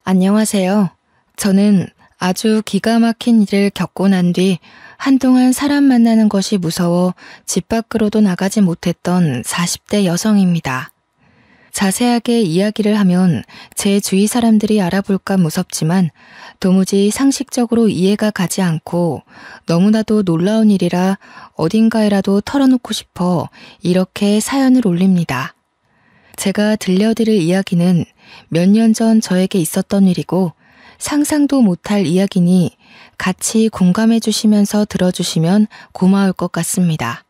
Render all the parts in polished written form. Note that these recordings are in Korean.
안녕하세요. 저는 아주 기가 막힌 일을 겪고 난 뒤 한동안 사람 만나는 것이 무서워 집 밖으로도 나가지 못했던 40대 여성입니다. 자세하게 이야기를 하면 제 주위 사람들이 알아볼까 무섭지만 도무지 상식적으로 이해가 가지 않고 너무나도 놀라운 일이라 어딘가에라도 털어놓고 싶어 이렇게 사연을 올립니다. 제가 들려드릴 이야기는 몇 년 전 저에게 있었던 일이고 상상도 못할 이야기니 같이 공감해 주시면서 들어주시면 고마울 것 같습니다.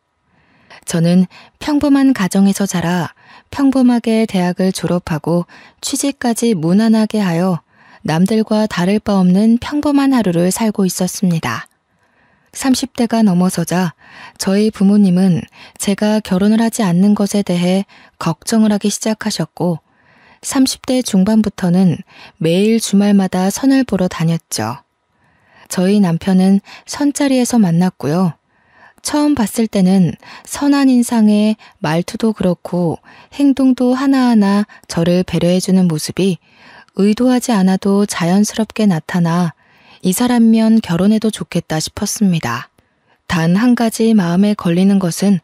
저는 평범한 가정에서 자라 평범하게 대학을 졸업하고 취직까지 무난하게 하여 남들과 다를 바 없는 평범한 하루를 살고 있었습니다. 30대가 넘어서자 저희 부모님은 제가 결혼을 하지 않는 것에 대해 걱정을 하기 시작하셨고 30대 중반부터는 매일 주말마다 선을 보러 다녔죠. 저희 남편은 선자리에서 만났고요. 처음 봤을 때는 선한 인상에 말투도 그렇고 행동도 하나하나 저를 배려해주는 모습이 의도하지 않아도 자연스럽게 나타나 이 사람이면 결혼해도 좋겠다 싶었습니다. 단 한 가지 마음에 걸리는 것은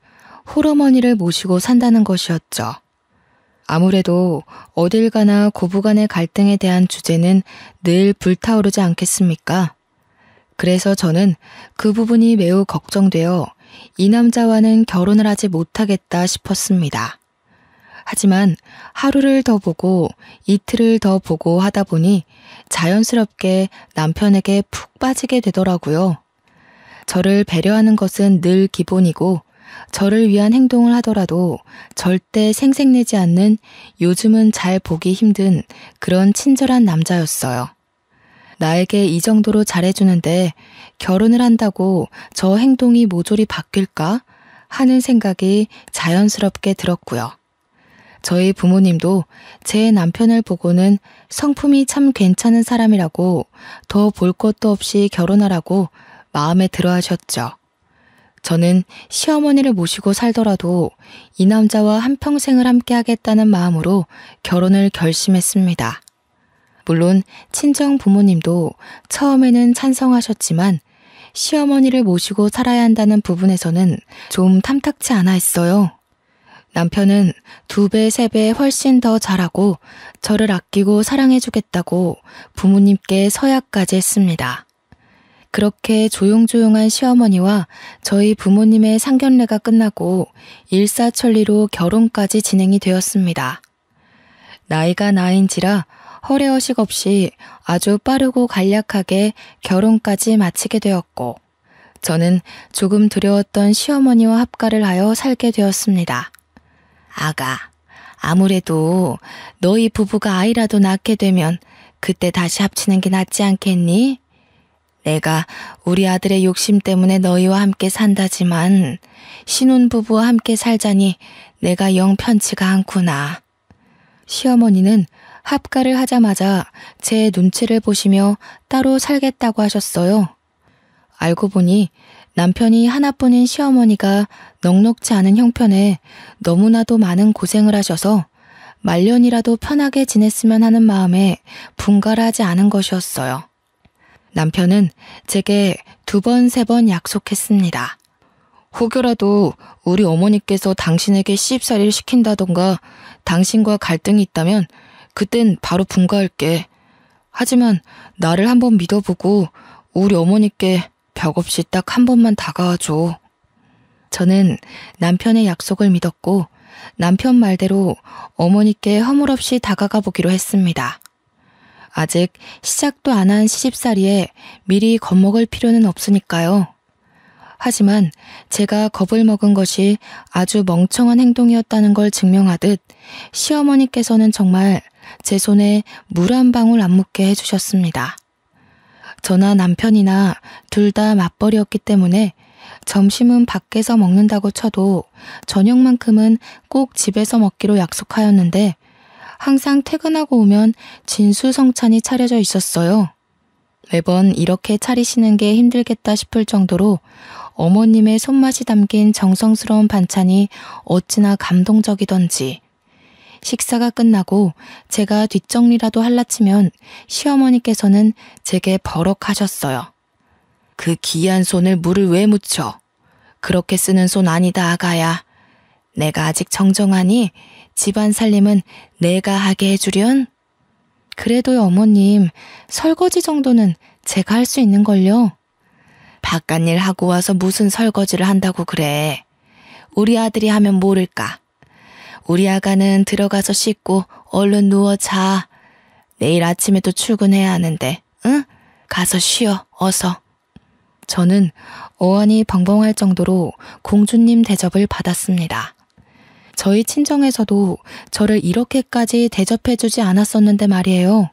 홀어머니를 모시고 산다는 것이었죠. 아무래도 어딜 가나 고부간의 갈등에 대한 주제는 늘 불타오르지 않겠습니까? 그래서 저는 그 부분이 매우 걱정되어 이 남자와는 결혼을 하지 못하겠다 싶었습니다. 하지만 하루를 더 보고 이틀을 더 보고 하다 보니 자연스럽게 남편에게 푹 빠지게 되더라고요. 저를 배려하는 것은 늘 기본이고 저를 위한 행동을 하더라도 절대 생색내지 않는 요즘은 잘 보기 힘든 그런 친절한 남자였어요. 나에게 이 정도로 잘해주는데 결혼을 한다고 저 행동이 모조리 바뀔까 하는 생각이 자연스럽게 들었고요. 저희 부모님도 제 남편을 보고는 성품이 참 괜찮은 사람이라고 더 볼 것도 없이 결혼하라고 마음에 들어 하셨죠. 저는 시어머니를 모시고 살더라도 이 남자와 한평생을 함께 하겠다는 마음으로 결혼을 결심했습니다. 물론 친정 부모님도 처음에는 찬성하셨지만 시어머니를 모시고 살아야 한다는 부분에서는 좀 탐탁치 않아 했어요. 남편은 2배, 3배 훨씬 더 잘하고 저를 아끼고 사랑해주겠다고 부모님께 서약까지 했습니다. 그렇게 조용조용한 시어머니와 저희 부모님의 상견례가 끝나고 일사천리로 결혼까지 진행이 되었습니다. 나이가 나이인지라 허례허식 없이 아주 빠르고 간략하게 결혼까지 마치게 되었고 저는 조금 두려웠던 시어머니와 합가를 하여 살게 되었습니다. 아가, 아무래도 너희 부부가 아이라도 낳게 되면 그때 다시 합치는 게 낫지 않겠니? 내가 우리 아들의 욕심 때문에 너희와 함께 산다지만 신혼부부와 함께 살자니 내가 영 편치가 않구나. 시어머니는 합가를 하자마자 제 눈치를 보시며 따로 살겠다고 하셨어요. 알고 보니 남편이 하나뿐인 시어머니가 넉넉지 않은 형편에 너무나도 많은 고생을 하셔서 말년이라도 편하게 지냈으면 하는 마음에 분가를 하지 않은 것이었어요. 남편은 제게 2번, 3번 약속했습니다. 혹여라도 우리 어머니께서 당신에게 시집살이를 시킨다던가 당신과 갈등이 있다면 그땐 바로 분가할게. 하지만 나를 한번 믿어보고 우리 어머니께 벽 없이 딱 한 번만 다가와줘. 저는 남편의 약속을 믿었고 남편 말대로 어머니께 허물없이 다가가 보기로 했습니다. 아직 시작도 안 한 시집살이에 미리 겁먹을 필요는 없으니까요. 하지만 제가 겁을 먹은 것이 아주 멍청한 행동이었다는 걸 증명하듯 시어머니께서는 정말 제 손에 물 한 방울 안 묻게 해주셨습니다. 저나 남편이나 둘 다 맞벌이였기 때문에 점심은 밖에서 먹는다고 쳐도 저녁만큼은 꼭 집에서 먹기로 약속하였는데 항상 퇴근하고 오면 진수성찬이 차려져 있었어요. 매번 이렇게 차리시는 게 힘들겠다 싶을 정도로 어머님의 손맛이 담긴 정성스러운 반찬이 어찌나 감동적이던지 식사가 끝나고 제가 뒷정리라도 할라치면 시어머니께서는 제게 버럭하셨어요. 그 귀한 손을 물을 왜 묻혀? 그렇게 쓰는 손 아니다, 아가야. 내가 아직 정정하니 집안 살림은 내가 하게 해주련? 그래도요, 어머님, 설거지 정도는 제가 할 수 있는걸요. 바깥일 하고 와서 무슨 설거지를 한다고 그래. 우리 아들이 하면 모를까. 우리 아가는 들어가서 씻고 얼른 누워 자. 내일 아침에도 출근해야 하는데, 응? 가서 쉬어, 어서. 저는 어안이 벙벙할 정도로 공주님 대접을 받았습니다. 저희 친정에서도 저를 이렇게까지 대접해주지 않았었는데 말이에요.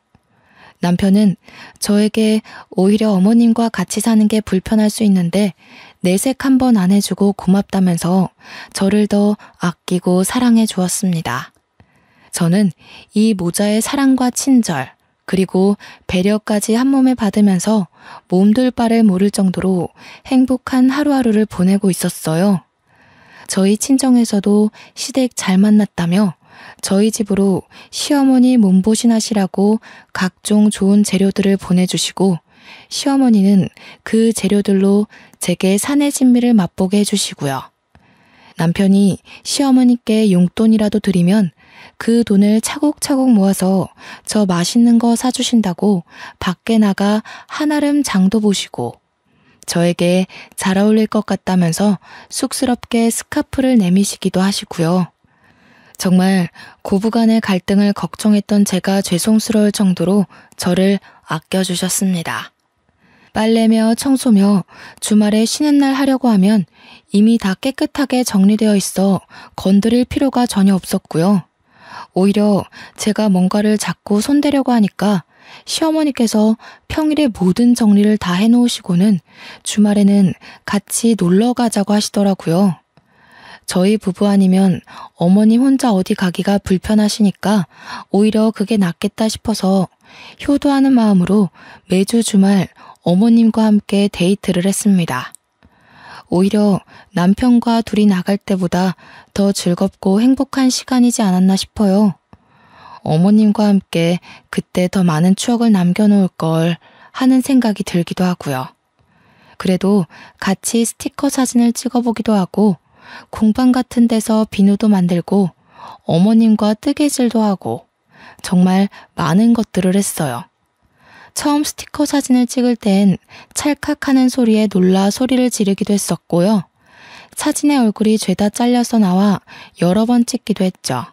남편은 저에게 오히려 어머님과 같이 사는 게 불편할 수 있는데 내색 한 번 안 해주고 고맙다면서 저를 더 아끼고 사랑해 주었습니다. 저는 이 모자의 사랑과 친절, 그리고 배려까지 한 몸에 받으면서 몸둘 바를 모를 정도로 행복한 하루하루를 보내고 있었어요. 저희 친정에서도 시댁 잘 만났다며 저희 집으로 시어머니 몸보신하시라고 각종 좋은 재료들을 보내주시고 시어머니는 그 재료들로 제게 사내 진미를 맛보게 해주시고요. 남편이 시어머니께 용돈이라도 드리면 그 돈을 차곡차곡 모아서 저 맛있는 거 사주신다고 밖에 나가 한아름 장도 보시고 저에게 잘 어울릴 것 같다면서 쑥스럽게 스카프를 내미시기도 하시고요. 정말 고부간의 갈등을 걱정했던 제가 죄송스러울 정도로 저를 아껴주셨습니다. 빨래며 청소며 주말에 쉬는 날 하려고 하면 이미 다 깨끗하게 정리되어 있어 건드릴 필요가 전혀 없었고요. 오히려 제가 뭔가를 자꾸 손대려고 하니까 시어머니께서 평일에 모든 정리를 다 해놓으시고는 주말에는 같이 놀러 가자고 하시더라고요. 저희 부부 아니면 어머님 혼자 어디 가기가 불편하시니까 오히려 그게 낫겠다 싶어서 효도하는 마음으로 매주 주말 어머님과 함께 데이트를 했습니다. 오히려 남편과 둘이 나갈 때보다 더 즐겁고 행복한 시간이지 않았나 싶어요. 어머님과 함께 그때 더 많은 추억을 남겨놓을 걸 하는 생각이 들기도 하고요. 그래도 같이 스티커 사진을 찍어보기도 하고 공방 같은 데서 비누도 만들고 어머님과 뜨개질도 하고 정말 많은 것들을 했어요. 처음 스티커 사진을 찍을 땐 찰칵하는 소리에 놀라 소리를 지르기도 했었고요. 사진의 얼굴이 죄다 잘려서 나와 여러 번 찍기도 했죠.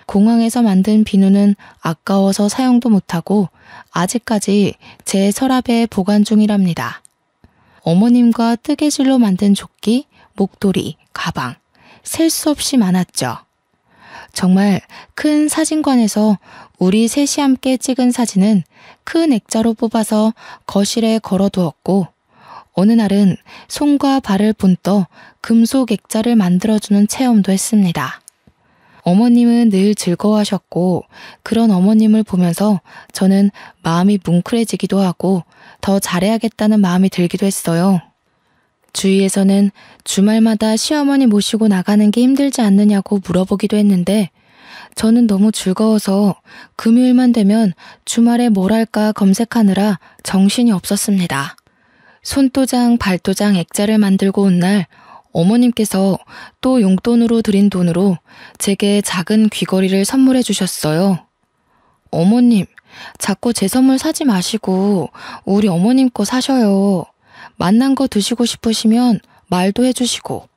공항에서 만든 비누는 아까워서 사용도 못하고 아직까지 제 서랍에 보관 중이랍니다. 어머님과 뜨개질로 만든 조끼, 목도리, 가방, 셀 수 없이 많았죠. 정말 큰 사진관에서 우리 셋이 함께 찍은 사진은 큰 액자로 뽑아서 거실에 걸어두었고 어느 날은 손과 발을 본떠 금속 액자를 만들어주는 체험도 했습니다. 어머님은 늘 즐거워하셨고 그런 어머님을 보면서 저는 마음이 뭉클해지기도 하고 더 잘해야겠다는 마음이 들기도 했어요. 주위에서는 주말마다 시어머니 모시고 나가는 게 힘들지 않느냐고 물어보기도 했는데 저는 너무 즐거워서 금요일만 되면 주말에 뭘 할까 검색하느라 정신이 없었습니다. 손도장, 발도장 액자를 만들고 온 날 어머님께서 또 용돈으로 드린 돈으로 제게 작은 귀걸이를 선물해 주셨어요. 어머님, 자꾸 제 선물 사지 마시고 우리 어머님 거 사셔요. 맛난 거 드시고 싶으시면 말도 해주시고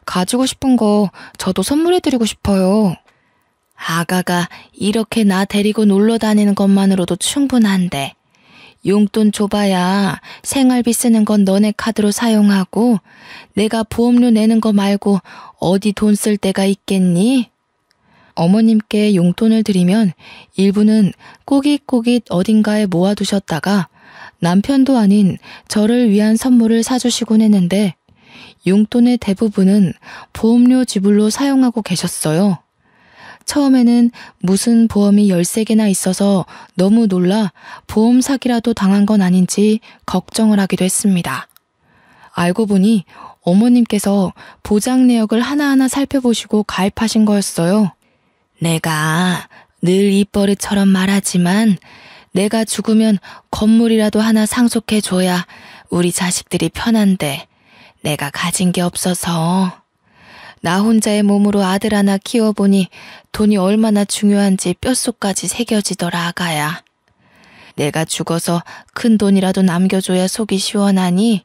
가지고 싶은 거 저도 선물해드리고 싶어요. 아가가 이렇게 나 데리고 놀러 다니는 것만으로도 충분한데 용돈 줘봐야 생활비 쓰는 건 너네 카드로 사용하고 내가 보험료 내는 거 말고 어디 돈 쓸 데가 있겠니? 어머님께 용돈을 드리면 일부는 꼬깃꼬깃 어딘가에 모아두셨다가 남편도 아닌 저를 위한 선물을 사주시곤 했는데 용돈의 대부분은 보험료 지불로 사용하고 계셨어요. 처음에는 무슨 보험이 13개나 있어서 너무 놀라 보험 사기라도 당한 건 아닌지 걱정을 하기도 했습니다. 알고 보니 어머님께서 보장 내역을 하나하나 살펴보시고 가입하신 거였어요. 내가 늘 입버릇처럼 말하지만 내가 죽으면 건물이라도 하나 상속해줘야 우리 자식들이 편한데 내가 가진 게 없어서 나 혼자의 몸으로 아들 하나 키워보니 돈이 얼마나 중요한지 뼛속까지 새겨지더라 아가야. 내가 죽어서 큰 돈이라도 남겨줘야 속이 시원하니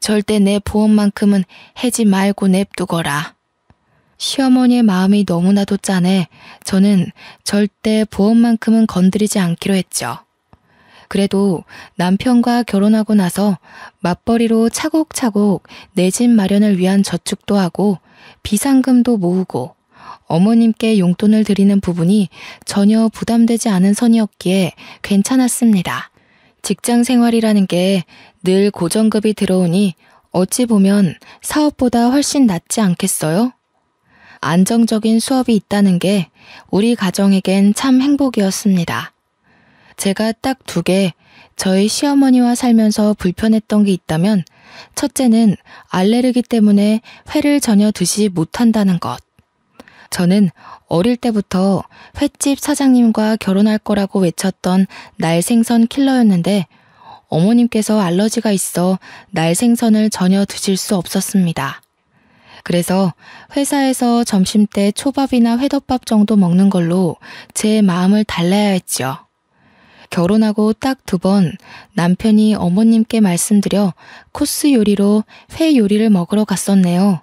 절대 내 보험만큼은 해지 말고 냅두거라. 시어머니의 마음이 너무나도 짠해 저는 절대 보험만큼은 건드리지 않기로 했죠. 그래도 남편과 결혼하고 나서 맞벌이로 차곡차곡 내 집 마련을 위한 저축도 하고 비상금도 모으고 어머님께 용돈을 드리는 부분이 전혀 부담되지 않은 선이었기에 괜찮았습니다. 직장 생활이라는 게 늘 고정급이 들어오니 어찌 보면 사업보다 훨씬 낫지 않겠어요? 안정적인 수업이 있다는 게 우리 가정에겐 참 행복이었습니다. 제가 딱 2개 저희 시어머니와 살면서 불편했던 게 있다면 첫째는 알레르기 때문에 회를 전혀 드시지 못한다는 것. 저는 어릴 때부터 횟집 사장님과 결혼할 거라고 외쳤던 날생선 킬러였는데 어머님께서 알러지가 있어 날생선을 전혀 드실 수 없었습니다. 그래서 회사에서 점심때 초밥이나 회덮밥 정도 먹는 걸로 제 마음을 달래야 했죠. 결혼하고 딱 2번 남편이 어머님께 말씀드려 코스 요리로 회 요리를 먹으러 갔었네요.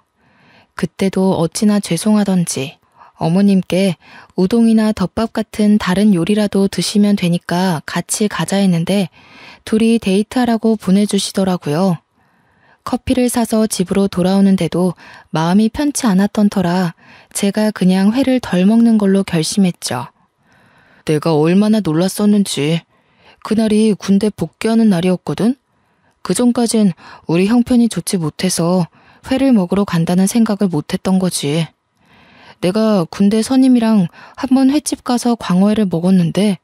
그때도 어찌나 죄송하던지 어머님께 우동이나 덮밥 같은 다른 요리라도 드시면 되니까 같이 가자 했는데 둘이 데이트하라고 보내주시더라고요. 커피를 사서 집으로 돌아오는데도 마음이 편치 않았던 터라 제가 그냥 회를 덜 먹는 걸로 결심했죠. 내가 얼마나 놀랐었는지. 그날이 군대 복귀하는 날이었거든. 그전까진 우리 형편이 좋지 못해서 회를 먹으러 간다는 생각을 못했던 거지. 내가 군대 선임이랑 한번 횟집 가서 광어회를 먹었는데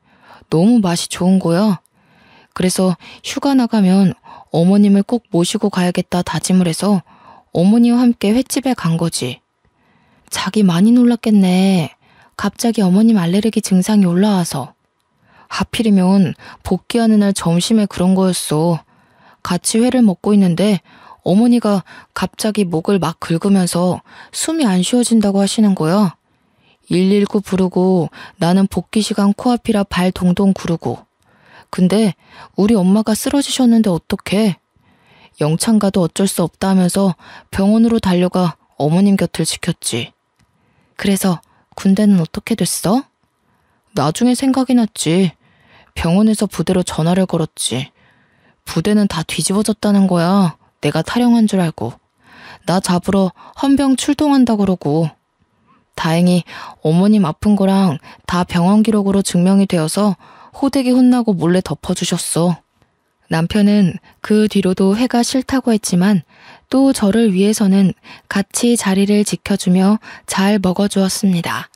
너무 맛이 좋은 거야. 그래서 휴가 나가면 어머님을 꼭 모시고 가야겠다 다짐을 해서 어머니와 함께 횟집에 간 거지. 자기 많이 놀랐겠네. 갑자기 어머님 알레르기 증상이 올라와서. 하필이면 복귀하는 날 점심에 그런 거였어. 같이 회를 먹고 있는데 어머니가 갑자기 목을 막 긁으면서 숨이 안 쉬어진다고 하시는 거야. 119 부르고 나는 복귀 시간 코앞이라 발 동동 구르고. 근데 우리 엄마가 쓰러지셨는데 어떡해. 영창 가도 어쩔 수 없다 하면서 병원으로 달려가 어머님 곁을 지켰지. 그래서 군대는 어떻게 됐어? 나중에 생각이 났지. 병원에서 부대로 전화를 걸었지. 부대는 다 뒤집어졌다는 거야. 내가 탈영한 줄 알고. 나 잡으러 헌병 출동한다 그러고. 다행히 어머님 아픈 거랑 다 병원 기록으로 증명이 되어서 호되게 혼나고 몰래 덮어주셨어. 남편은 그 뒤로도 회가 싫다고 했지만 또 저를 위해서는 같이 자리를 지켜주며 잘 먹어주었습니다.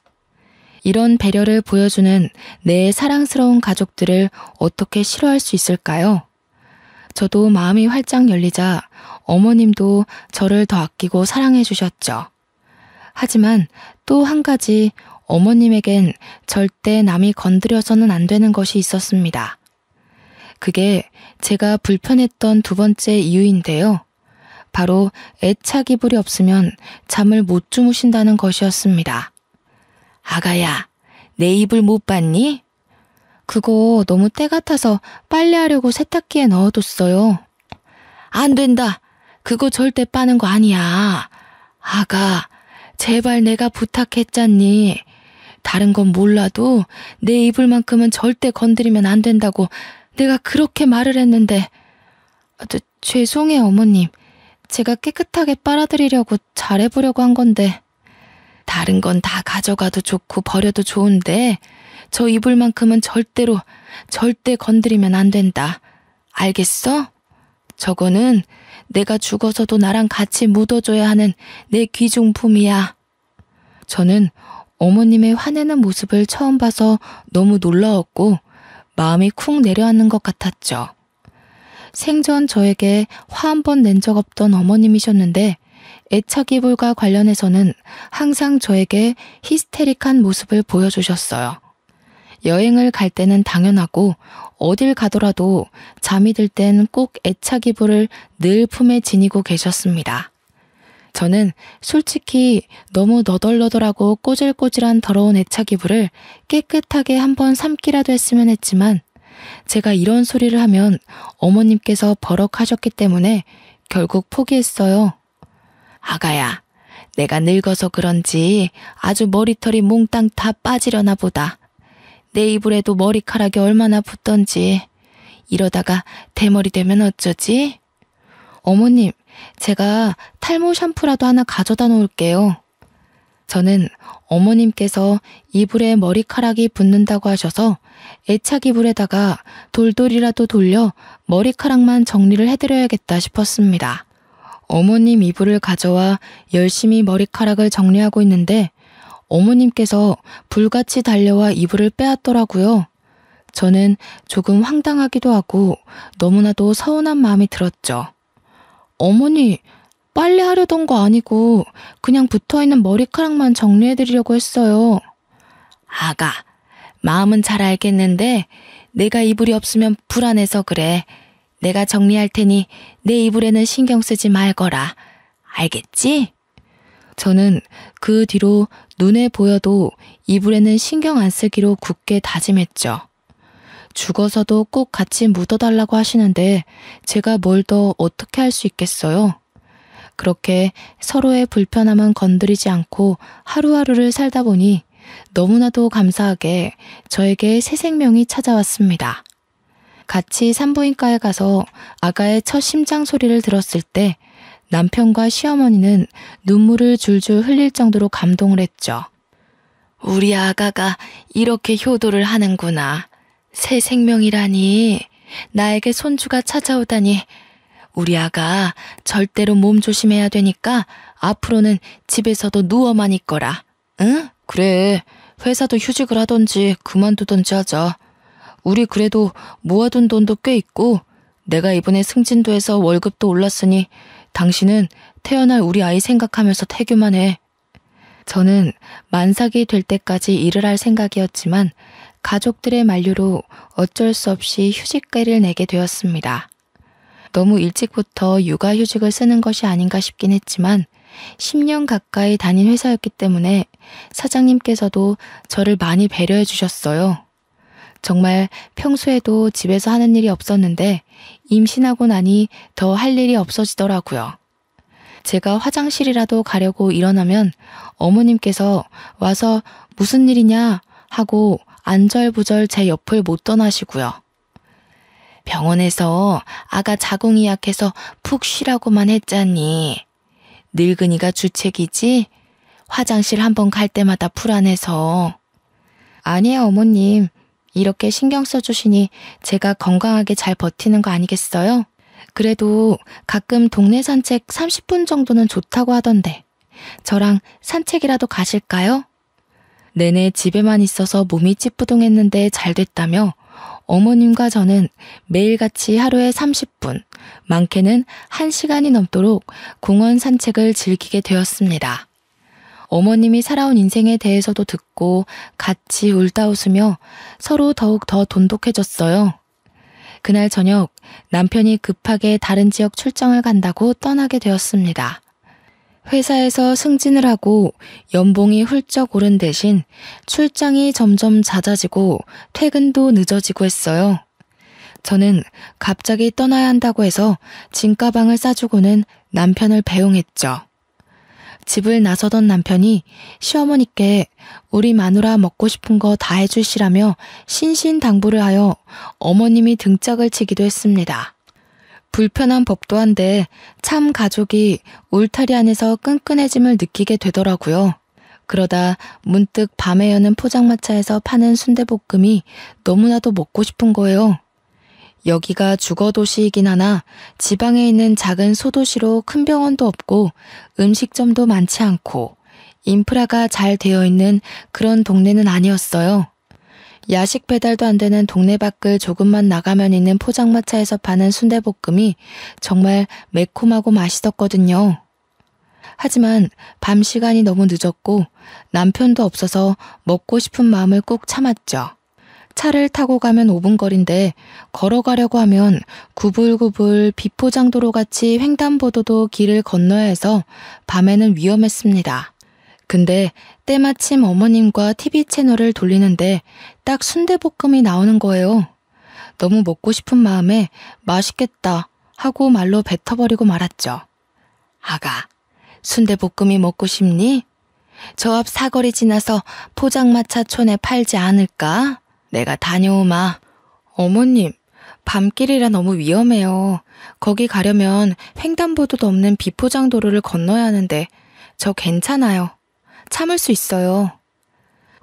이런 배려를 보여주는 내 사랑스러운 가족들을 어떻게 싫어할 수 있을까요? 저도 마음이 활짝 열리자 어머님도 저를 더 아끼고 사랑해 주셨죠. 하지만 또 한 가지 어머님에겐 절대 남이 건드려서는 안 되는 것이 있었습니다. 그게 제가 불편했던 2번째 이유인데요. 바로 애착 이불이 없으면 잠을 못 주무신다는 것이었습니다. 아가야, 내 이불 못 봤니? 그거 너무 때 같아서 빨래하려고 세탁기에 넣어뒀어요. 안 된다. 그거 절대 빠는 거 아니야. 아가, 제발 내가 부탁했잖니. 다른 건 몰라도 내 이불만큼은 절대 건드리면 안 된다고 내가 그렇게 말을 했는데. 죄송해요, 어머님. 제가 깨끗하게 빨아드리려고 잘해보려고 한 건데. 다른 건 다 가져가도 좋고 버려도 좋은데 저 이불만큼은 절대 건드리면 안 된다. 알겠어? 저거는 내가 죽어서도 나랑 같이 묻어줘야 하는 내 귀중품이야. 저는 어머님의 화내는 모습을 처음 봐서 너무 놀라웠고 마음이 쿵 내려앉는 것 같았죠. 생전 저에게 화 한 번 낸 적 없던 어머님이셨는데 애착이불과 관련해서는 항상 저에게 히스테릭한 모습을 보여주셨어요. 여행을 갈 때는 당연하고 어딜 가더라도 잠이 들 땐 꼭 애착이불을 늘 품에 지니고 계셨습니다. 저는 솔직히 너무 너덜너덜하고 꼬질꼬질한 더러운 애착이불을 깨끗하게 한번 삶기라도 했으면 했지만 제가 이런 소리를 하면 어머님께서 버럭하셨기 때문에 결국 포기했어요. 아가야, 내가 늙어서 그런지 아주 머리털이 몽땅 다 빠지려나 보다. 내 이불에도 머리카락이 얼마나 붙던지. 이러다가 대머리 되면 어쩌지? 어머님, 제가 탈모 샴푸라도 하나 가져다 놓을게요. 저는 어머님께서 이불에 머리카락이 붙는다고 하셔서 애착이불에다가 돌돌이라도 돌려 머리카락만 정리를 해드려야겠다 싶었습니다. 어머님 이불을 가져와 열심히 머리카락을 정리하고 있는데 어머님께서 불같이 달려와 이불을 빼앗더라고요. 저는 조금 황당하기도 하고 너무나도 서운한 마음이 들었죠. 어머니, 빨래 하려던 거 아니고 그냥 붙어있는 머리카락만 정리해드리려고 했어요. 아가, 마음은 잘 알겠는데 내가 이불이 없으면 불안해서 그래. 내가 정리할 테니 내 이불에는 신경 쓰지 말거라. 알겠지? 저는 그 뒤로 눈에 보여도 이불에는 신경 안 쓰기로 굳게 다짐했죠. 죽어서도 꼭 같이 묻어달라고 하시는데 제가 뭘 더 어떻게 할 수 있겠어요? 그렇게 서로의 불편함은 건드리지 않고 하루하루를 살다 보니 너무나도 감사하게 저에게 새 생명이 찾아왔습니다. 같이 산부인과에 가서 아가의 첫 심장 소리를 들었을 때 남편과 시어머니는 눈물을 줄줄 흘릴 정도로 감동을 했죠. 우리 아가가 이렇게 효도를 하는구나. 새 생명이라니. 나에게 손주가 찾아오다니. 우리 아가 절대로 몸 조심해야 되니까 앞으로는 집에서도 누워만 있거라. 응? 그래. 회사도 휴직을 하던지 그만두던지 하자. 우리 그래도 모아둔 돈도 꽤 있고 내가 이번에 승진도해서 월급도 올랐으니 당신은 태어날 우리 아이 생각하면서 태교만 해. 저는 만삭이 될 때까지 일을 할 생각이었지만 가족들의 만류로 어쩔 수 없이 휴직계를 내게 되었습니다. 너무 일찍부터 육아휴직을 쓰는 것이 아닌가 싶긴 했지만 10년 가까이 다닌 회사였기 때문에 사장님께서도 저를 많이 배려해 주셨어요. 정말 평소에도 집에서 하는 일이 없었는데 임신하고 나니 더 할 일이 없어지더라고요. 제가 화장실이라도 가려고 일어나면 어머님께서 와서 무슨 일이냐 하고 안절부절 제 옆을 못 떠나시고요. 병원에서 아가 자궁이 약해서 푹 쉬라고만 했잖니. 늙은이가 주책이지? 화장실 한번 갈 때마다 불안해서. 아니에요, 어머님. 이렇게 신경 써주시니 제가 건강하게 잘 버티는 거 아니겠어요? 그래도 가끔 동네 산책 30분 정도는 좋다고 하던데 저랑 산책이라도 가실까요? 내내 집에만 있어서 몸이 찌뿌둥했는데 잘 됐다며 어머님과 저는 매일같이 하루에 30분, 많게는 1시간이 넘도록 공원 산책을 즐기게 되었습니다. 어머님이 살아온 인생에 대해서도 듣고 같이 울다 웃으며 서로 더욱 더 돈독해졌어요. 그날 저녁 남편이 급하게 다른 지역 출장을 간다고 떠나게 되었습니다. 회사에서 승진을 하고 연봉이 훌쩍 오른 대신 출장이 점점 잦아지고 퇴근도 늦어지고 했어요. 저는 갑자기 떠나야 한다고 해서 짐가방을 싸주고는 남편을 배웅했죠. 집을 나서던 남편이 시어머니께 우리 마누라 먹고 싶은 거 다 해주시라며 신신당부를 하여 어머님이 등짝을 치기도 했습니다. 불편한 법도 한데 참 가족이 울타리 안에서 끈끈해짐을 느끼게 되더라고요. 그러다 문득 밤에 여는 포장마차에서 파는 순대볶음이 너무나도 먹고 싶은 거예요. 여기가 주거도시이긴 하나 지방에 있는 작은 소도시로 큰 병원도 없고 음식점도 많지 않고 인프라가 잘 되어 있는 그런 동네는 아니었어요. 야식 배달도 안 되는 동네 밖을 조금만 나가면 있는 포장마차에서 파는 순대볶음이 정말 매콤하고 맛있었거든요. 하지만 밤 시간이 너무 늦었고 남편도 없어서 먹고 싶은 마음을 꾹 참았죠. 차를 타고 가면 5분 거리인데 걸어가려고 하면 구불구불 비포장도로 같이 횡단보도도 길을 건너야 해서 밤에는 위험했습니다. 근데 때마침 어머님과 TV 채널을 돌리는데 딱 순대볶음이 나오는 거예요. 너무 먹고 싶은 마음에 맛있겠다 하고 말로 뱉어버리고 말았죠. 아가, 순대볶음이 먹고 싶니? 저 앞 사거리 지나서 포장마차촌에 팔지 않을까? 내가 다녀오마. 어머님, 밤길이라 너무 위험해요. 거기 가려면 횡단보도도 없는 비포장도로를 건너야 하는데 저 괜찮아요. 참을 수 있어요.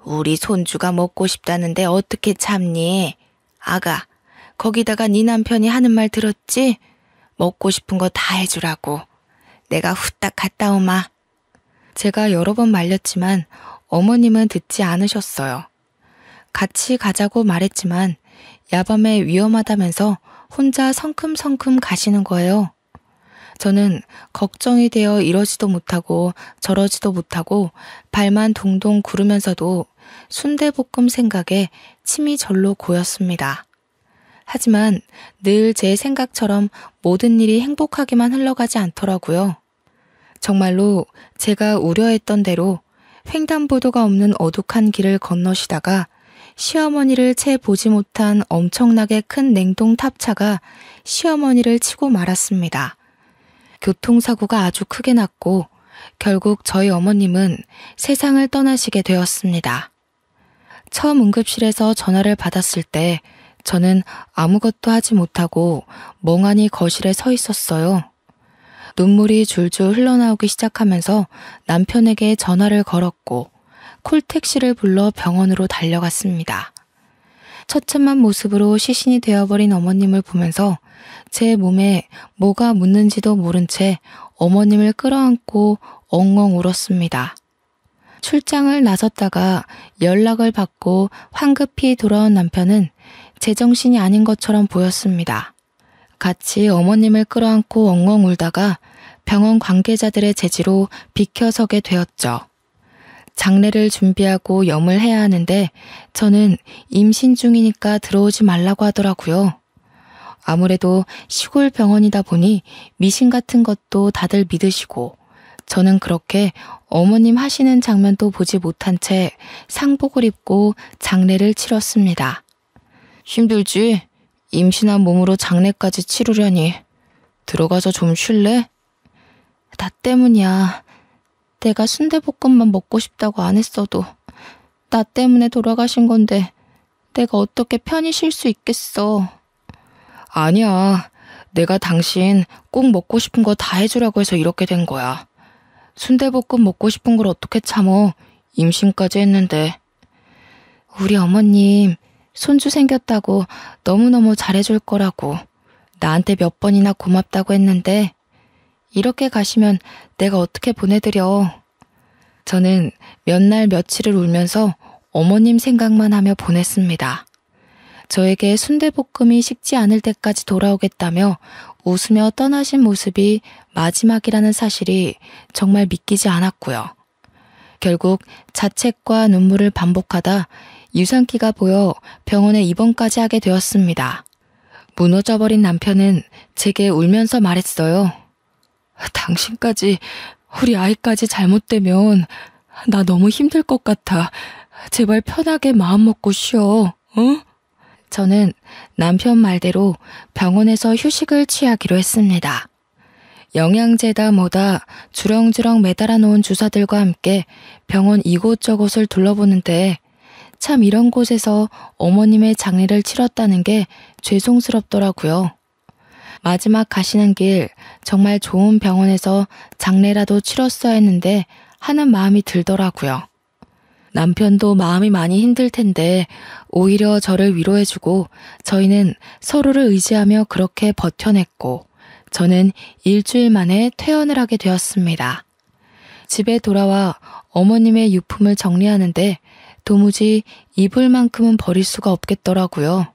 우리 손주가 먹고 싶다는데 어떻게 참니? 아가, 거기다가 네 남편이 하는 말 들었지? 먹고 싶은 거 다 해주라고. 내가 후딱 갔다 오마. 제가 여러 번 말렸지만 어머님은 듣지 않으셨어요. 같이 가자고 말했지만 야밤에 위험하다면서 혼자 성큼성큼 가시는 거예요. 저는 걱정이 되어 이러지도 못하고 저러지도 못하고 발만 동동 구르면서도 순대볶음 생각에 침이 절로 고였습니다. 하지만 늘 제 생각처럼 모든 일이 행복하게만 흘러가지 않더라고요. 정말로 제가 우려했던 대로 횡단보도가 없는 어둑한 길을 건너시다가 시어머니를 채 보지 못한 엄청나게 큰 냉동 탑차가 시어머니를 치고 말았습니다. 교통사고가 아주 크게 났고 결국 저희 어머님은 세상을 떠나시게 되었습니다. 처음 응급실에서 전화를 받았을 때 저는 아무것도 하지 못하고 멍하니 거실에 서 있었어요. 눈물이 줄줄 흘러나오기 시작하면서 남편에게 전화를 걸었고 콜택시를 불러 병원으로 달려갔습니다. 처참한 모습으로 시신이 되어버린 어머님을 보면서 제 몸에 뭐가 묻는지도 모른 채 어머님을 끌어안고 엉엉 울었습니다. 출장을 나섰다가 연락을 받고 황급히 돌아온 남편은 제정신이 아닌 것처럼 보였습니다. 같이 어머님을 끌어안고 엉엉 울다가 병원 관계자들의 제지로 비켜서게 되었죠. 장례를 준비하고 염을 해야 하는데 저는 임신 중이니까 들어오지 말라고 하더라고요. 아무래도 시골 병원이다 보니 미신 같은 것도 다들 믿으시고 저는 그렇게 어머님 하시는 장면도 보지 못한 채 상복을 입고 장례를 치렀습니다. 힘들지? 임신한 몸으로 장례까지 치르려니. 들어가서 좀 쉴래? 나 때문이야. 내가 순대볶음만 먹고 싶다고 안 했어도 나 때문에 돌아가신 건데 내가 어떻게 편히 쉴 수 있겠어. 아니야. 내가 당신 꼭 먹고 싶은 거 다 해주라고 해서 이렇게 된 거야. 순대볶음 먹고 싶은 걸 어떻게 참어. 임신까지 했는데. 우리 어머님 손주 생겼다고 너무너무 잘해줄 거라고 나한테 몇 번이나 고맙다고 했는데 이렇게 가시면 내가 어떻게 보내드려. 저는 몇 날 며칠을 울면서 어머님 생각만 하며 보냈습니다. 저에게 순대볶음이 식지 않을 때까지 돌아오겠다며 웃으며 떠나신 모습이 마지막이라는 사실이 정말 믿기지 않았고요. 결국 자책과 눈물을 반복하다 유산기가 보여 병원에 입원까지 하게 되었습니다. 무너져버린 남편은 제게 울면서 말했어요. 당신까지, 우리 아이까지 잘못되면 나 너무 힘들 것 같아. 제발 편하게 마음 먹고 쉬어. 응? 저는 남편 말대로 병원에서 휴식을 취하기로 했습니다. 영양제다 뭐다 주렁주렁 매달아 놓은 주사들과 함께 병원 이곳저곳을 둘러보는데 참 이런 곳에서 어머님의 장례를 치렀다는 게 죄송스럽더라고요. 마지막 가시는 길 정말 좋은 병원에서 장례라도 치렀어야 했는데 하는 마음이 들더라고요. 남편도 마음이 많이 힘들 텐데 오히려 저를 위로해주고 저희는 서로를 의지하며 그렇게 버텨냈고 저는 일주일 만에 퇴원을 하게 되었습니다. 집에 돌아와 어머님의 유품을 정리하는데 도무지 입을 만큼은 버릴 수가 없겠더라고요.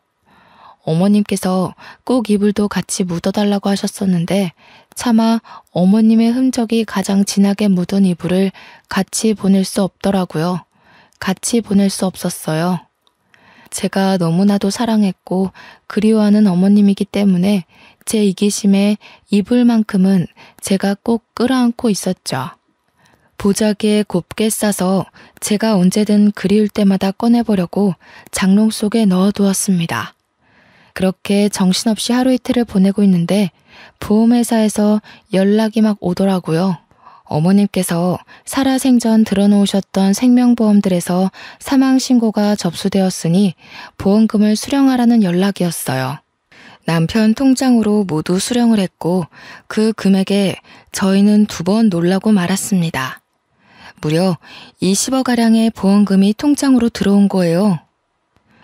어머님께서 꼭 이불도 같이 묻어달라고 하셨었는데 차마 어머님의 흔적이 가장 진하게 묻은 이불을 같이 보낼 수 없더라고요. 같이 보낼 수 없었어요. 제가 너무나도 사랑했고 그리워하는 어머님이기 때문에 제 이기심에 이불만큼은 제가 꼭 끌어안고 있었죠. 보자기에 곱게 싸서 제가 언제든 그리울 때마다 꺼내보려고 장롱 속에 넣어두었습니다. 그렇게 정신없이 하루 이틀을 보내고 있는데 보험회사에서 연락이 막 오더라고요. 어머님께서 살아생전 들어놓으셨던 생명보험들에서 사망신고가 접수되었으니 보험금을 수령하라는 연락이었어요. 남편 통장으로 모두 수령을 했고 그 금액에 저희는 2번 놀라고 말았습니다. 무려 20억가량의 보험금이 통장으로 들어온 거예요.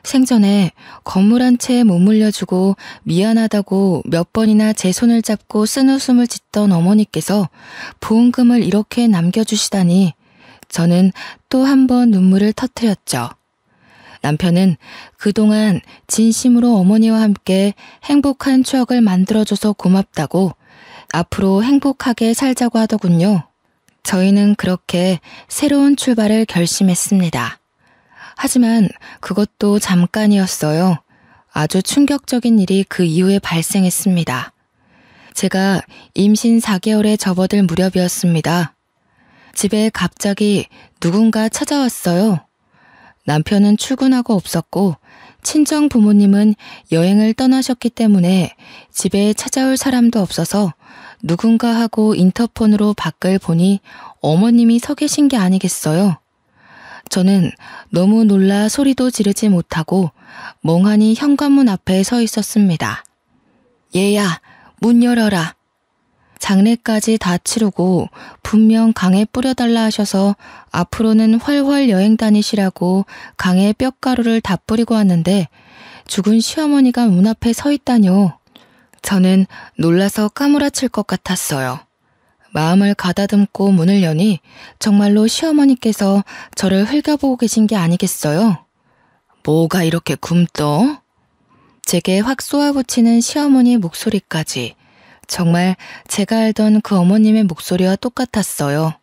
생전에 건물 한 채에 못 물려주고 미안하다고 몇 번이나 제 손을 잡고 쓴웃음을 짓던 어머니께서 보험금을 이렇게 남겨주시다니 저는 또 한 번 눈물을 터뜨렸죠. 남편은 그동안 진심으로 어머니와 함께 행복한 추억을 만들어줘서 고맙다고 앞으로 행복하게 살자고 하더군요. 저희는 그렇게 새로운 출발을 결심했습니다. 하지만 그것도 잠깐이었어요. 아주 충격적인 일이 그 이후에 발생했습니다. 제가 임신 4개월에 접어들 무렵이었습니다. 집에 갑자기 누군가 찾아왔어요. 남편은 출근하고 없었고 친정 부모님은 여행을 떠나셨기 때문에 집에 찾아올 사람도 없어서 누군가 하고 인터폰으로 밖을 보니 어머님이 서 계신 게 아니겠어요. 저는 너무 놀라 소리도 지르지 못하고 멍하니 현관문 앞에 서 있었습니다. 얘야, 문 열어라. 장례까지 다 치르고 분명 강에 뿌려달라 하셔서 앞으로는 훨훨 여행 다니시라고 강에 뼈가루를 다 뿌리고 왔는데 죽은 시어머니가 문 앞에 서 있다뇨. 저는 놀라서 까무라칠 것 같았어요. 마음을 가다듬고 문을 여니 정말로 시어머니께서 저를 흘겨보고 계신 게 아니겠어요? 뭐가 이렇게 굼떠? 제게 확 쏘아붙이는 시어머니의 목소리까지 정말 제가 알던 그 어머님의 목소리와 똑같았어요.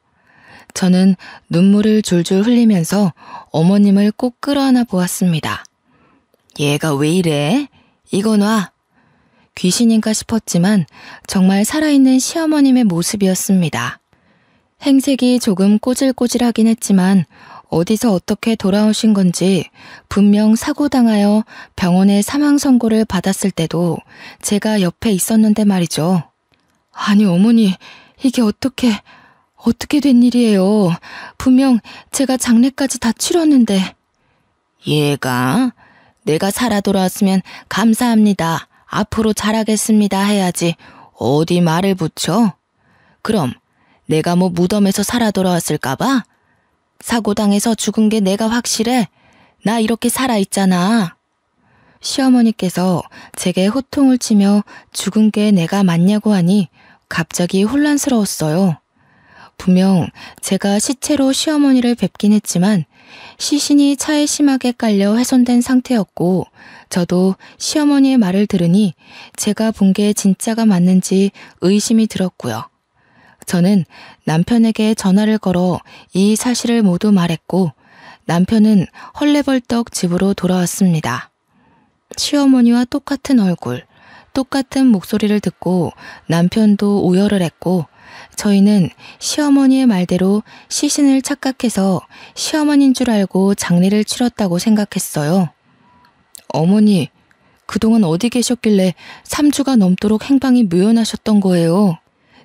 저는 눈물을 줄줄 흘리면서 어머님을 꼭 끌어안아 보았습니다. 얘가 왜 이래? 이거 놔. 귀신인가 싶었지만 정말 살아있는 시어머님의 모습이었습니다. 행색이 조금 꼬질꼬질하긴 했지만 어디서 어떻게 돌아오신 건지 분명 사고당하여 병원에 사망 선고를 받았을 때도 제가 옆에 있었는데 말이죠. 아니 어머니, 이게 어떻게 된 일이에요? 분명 제가 장례까지 다 치렀는데. 얘가 내가 살아 돌아왔으면 감사합니다. 앞으로 잘하겠습니다 해야지 어디 말을 붙여? 그럼 내가 뭐 무덤에서 살아 돌아왔을까봐? 사고당해서 죽은 게 내가 확실해? 나 이렇게 살아있잖아. 시어머니께서 제게 호통을 치며 죽은 게 내가 맞냐고 하니 갑자기 혼란스러웠어요. 분명 제가 시체로 시어머니를 뵙긴 했지만 시신이 차에 심하게 깔려 훼손된 상태였고 저도 시어머니의 말을 들으니 제가 본 게 진짜가 맞는지 의심이 들었고요. 저는 남편에게 전화를 걸어 이 사실을 모두 말했고 남편은 헐레벌떡 집으로 돌아왔습니다. 시어머니와 똑같은 얼굴, 똑같은 목소리를 듣고 남편도 오열을 했고 저희는 시어머니의 말대로 시신을 착각해서 시어머니인 줄 알고 장례를 치렀다고 생각했어요. 어머니, 그동안 어디 계셨길래 3주가 넘도록 행방이 묘연하셨던 거예요?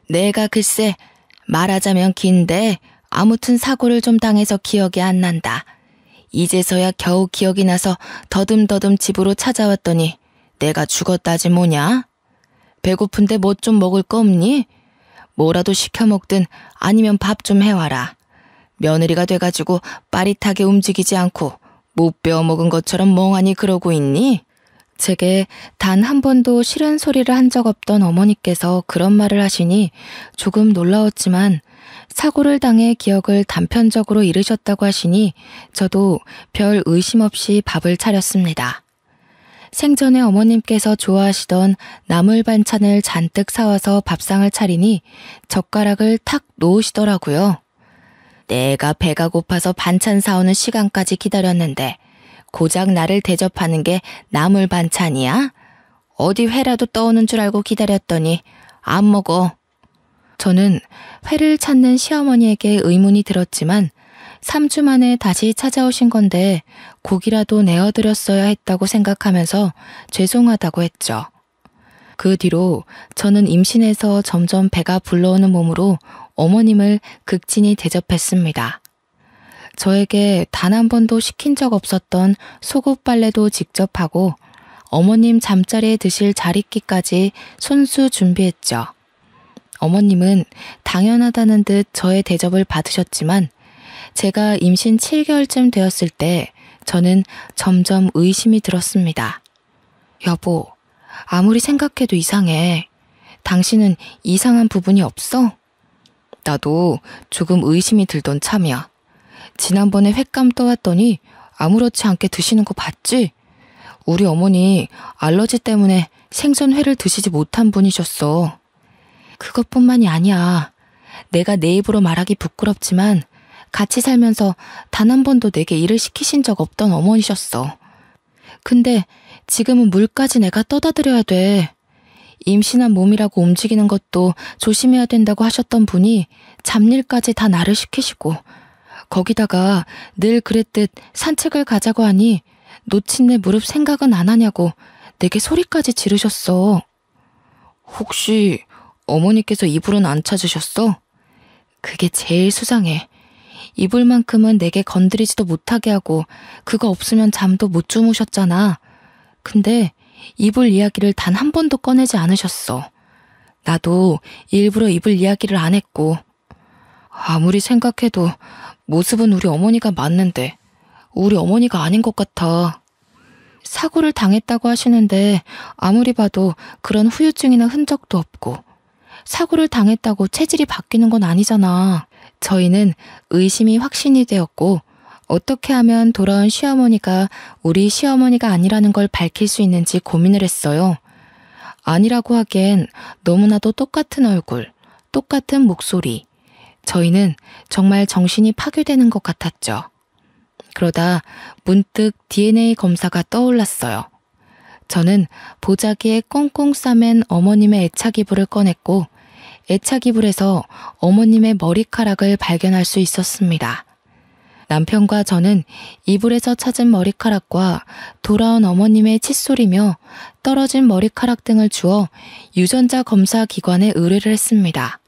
내가 글쎄 말하자면 긴데 아무튼 사고를 좀 당해서 기억이 안 난다. 이제서야 겨우 기억이 나서 더듬더듬 집으로 찾아왔더니 내가 죽었다지 뭐냐? 배고픈데 뭐 좀 먹을 거 없니? 뭐라도 시켜 먹든 아니면 밥 좀 해와라. 며느리가 돼가지고 빠릿하게 움직이지 않고 못 배워 먹은 것처럼 멍하니 그러고 있니? 제게 단 한 번도 싫은 소리를 한 적 없던 어머니께서 그런 말을 하시니 조금 놀라웠지만 사고를 당해 기억을 단편적으로 잃으셨다고 하시니 저도 별 의심 없이 밥을 차렸습니다. 생전에 어머님께서 좋아하시던 나물 반찬을 잔뜩 사와서 밥상을 차리니 젓가락을 탁 놓으시더라고요. 내가 배가 고파서 반찬 사오는 시간까지 기다렸는데 고작 나를 대접하는 게 나물 반찬이야? 어디 회라도 떠오는 줄 알고 기다렸더니 안 먹어. 저는 회를 찾는 시어머니에게 의문이 들었지만 3주 만에 다시 찾아오신 건데 고기라도 내어드렸어야 했다고 생각하면서 죄송하다고 했죠. 그 뒤로 저는 임신해서 점점 배가 불러오는 몸으로 어머님을 극진히 대접했습니다. 저에게 단 한 번도 시킨 적 없었던 속옷 빨래도 직접 하고 어머님 잠자리에 드실 자릿기까지 손수 준비했죠. 어머님은 당연하다는 듯 저의 대접을 받으셨지만 제가 임신 7개월쯤 되었을 때 저는 점점 의심이 들었습니다. 여보, 아무리 생각해도 이상해. 당신은 이상한 부분이 없어? 나도 조금 의심이 들던 참이야. 지난번에 횟감 떠왔더니 아무렇지 않게 드시는 거 봤지? 우리 어머니 알러지 때문에 생선회를 드시지 못한 분이셨어. 그것뿐만이 아니야. 내가 내 입으로 말하기 부끄럽지만 같이 살면서 단 한 번도 내게 일을 시키신 적 없던 어머니셨어. 근데 지금은 물까지 내가 떠다 드려야 돼. 임신한 몸이라고 움직이는 것도 조심해야 된다고 하셨던 분이 잡일까지 다 나를 시키시고 거기다가 늘 그랬듯 산책을 가자고 하니 놓친 내 무릎 생각은 안 하냐고 내게 소리까지 지르셨어. 혹시 어머니께서 이불은 안 찾으셨어? 그게 제일 수상해. 이불만큼은 내게 건드리지도 못하게 하고 그거 없으면 잠도 못 주무셨잖아. 근데 이불 이야기를 단 한 번도 꺼내지 않으셨어. 나도 일부러 이불 이야기를 안 했고. 아무리 생각해도 모습은 우리 어머니가 맞는데 우리 어머니가 아닌 것 같아. 사고를 당했다고 하시는데 아무리 봐도 그런 후유증이나 흔적도 없고 사고를 당했다고 체질이 바뀌는 건 아니잖아. 저희는 의심이 확신이 되었고 어떻게 하면 돌아온 시어머니가 우리 시어머니가 아니라는 걸 밝힐 수 있는지 고민을 했어요. 아니라고 하기엔 너무나도 똑같은 얼굴, 똑같은 목소리. 저희는 정말 정신이 파괴되는 것 같았죠. 그러다 문득 DNA 검사가 떠올랐어요. 저는 보자기에 꽁꽁 싸맨 어머님의 애착 이불을 꺼냈고 애착 이불에서 어머님의 머리카락을 발견할 수 있었습니다. 남편과 저는 이불에서 찾은 머리카락과 돌아온 어머님의 칫솔이며 떨어진 머리카락 등을 주어 유전자 검사 기관에 의뢰를 했습니다.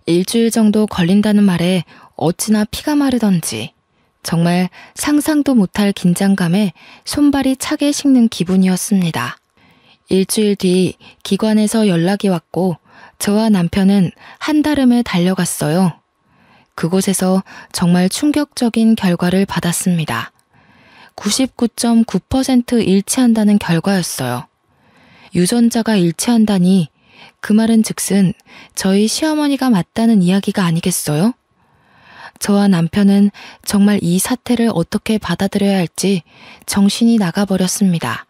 일주일 정도 걸린다는 말에 어찌나 피가 마르던지 정말 상상도 못할 긴장감에 손발이 차게 식는 기분이었습니다. 일주일 뒤 기관에서 연락이 왔고 저와 남편은 한달음에 달려갔어요. 그곳에서 정말 충격적인 결과를 받았습니다. 99.9% 일치한다는 결과였어요. 유전자가 일치한다니 그 말은 즉슨 저희 시어머니가 맞다는 이야기가 아니겠어요? 저와 남편은 정말 이 사태를 어떻게 받아들여야 할지 정신이 나가버렸습니다.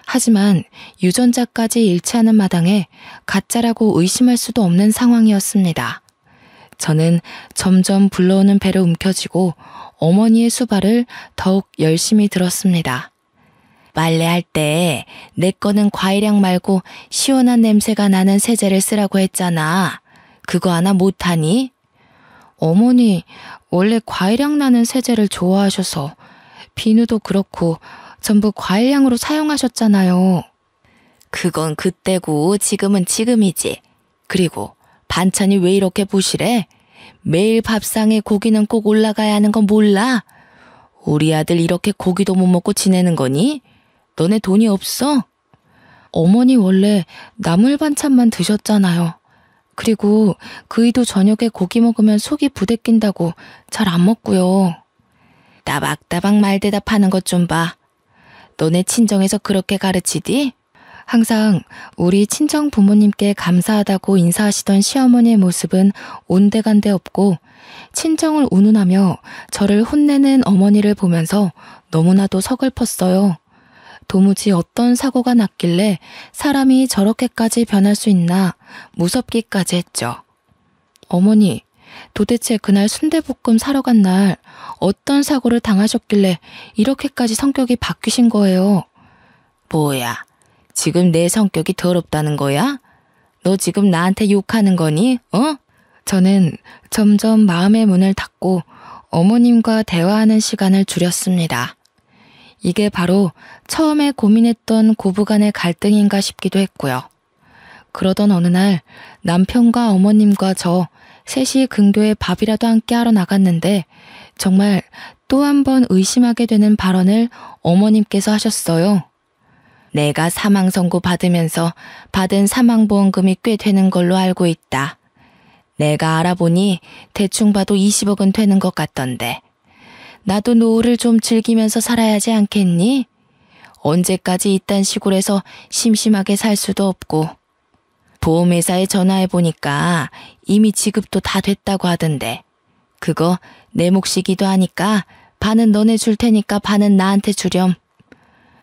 하지만 유전자까지 일치하는 마당에 가짜라고 의심할 수도 없는 상황이었습니다. 저는 점점 불러오는 배를 움켜쥐고 어머니의 수발을 더욱 열심히 들었습니다. 빨래할 때 내 거는 과일향 말고 시원한 냄새가 나는 세제를 쓰라고 했잖아. 그거 하나 못하니? 어머니, 원래 과일향 나는 세제를 좋아하셔서 비누도 그렇고 전부 과일향으로 사용하셨잖아요. 그건 그때고 지금은 지금이지. 그리고 반찬이 왜 이렇게 부실해? 매일 밥상에 고기는 꼭 올라가야 하는 건 몰라? 우리 아들 이렇게 고기도 못 먹고 지내는 거니? 너네 돈이 없어? 어머니 원래 나물 반찬만 드셨잖아요. 그리고 그이도 저녁에 고기 먹으면 속이 부대낀다고 잘 안 먹고요. 따박따박 말대답하는 것 좀 봐. 너네 친정에서 그렇게 가르치디? 항상 우리 친정 부모님께 감사하다고 인사하시던 시어머니의 모습은 온데간데 없고 친정을 운운하며 저를 혼내는 어머니를 보면서 너무나도 서글펐어요. 도무지 어떤 사고가 났길래 사람이 저렇게까지 변할 수 있나 무섭기까지 했죠. 어머니, 도대체 그날 순대볶음 사러 간 날 어떤 사고를 당하셨길래 이렇게까지 성격이 바뀌신 거예요? 뭐야, 지금 내 성격이 더럽다는 거야? 너 지금 나한테 욕하는 거니? 어? 저는 점점 마음의 문을 닫고 어머님과 대화하는 시간을 줄였습니다. 이게 바로 처음에 고민했던 고부간의 갈등인가 싶기도 했고요. 그러던 어느 날 남편과 어머님과 저 셋이 근교에 밥이라도 함께 하러 나갔는데 정말 또 한 번 의심하게 되는 발언을 어머님께서 하셨어요. 내가 사망 선고 받으면서 받은 사망보험금이 꽤 되는 걸로 알고 있다. 내가 알아보니 대충 봐도 20억은 되는 것 같던데. 나도 노후를 좀 즐기면서 살아야 하지 않겠니? 언제까지 이딴 시골에서 심심하게 살 수도 없고. 보험회사에 전화해보니까 이미 지급도 다 됐다고 하던데. 그거 내 몫이기도 하니까 반은 너네 줄 테니까 반은 나한테 주렴.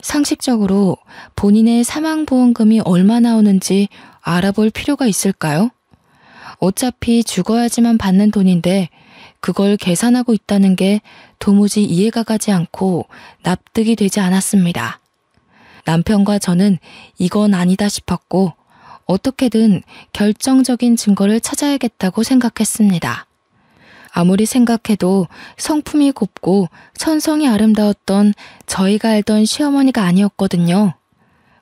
상식적으로 본인의 사망보험금이 얼마 나오는지 알아볼 필요가 있을까요? 어차피 죽어야지만 받는 돈인데 그걸 계산하고 있다는 게 도무지 이해가 가지 않고 납득이 되지 않았습니다. 남편과 저는 이건 아니다 싶었고 어떻게든 결정적인 증거를 찾아야겠다고 생각했습니다. 아무리 생각해도 성품이 곱고 천성이 아름다웠던 저희가 알던 시어머니가 아니었거든요.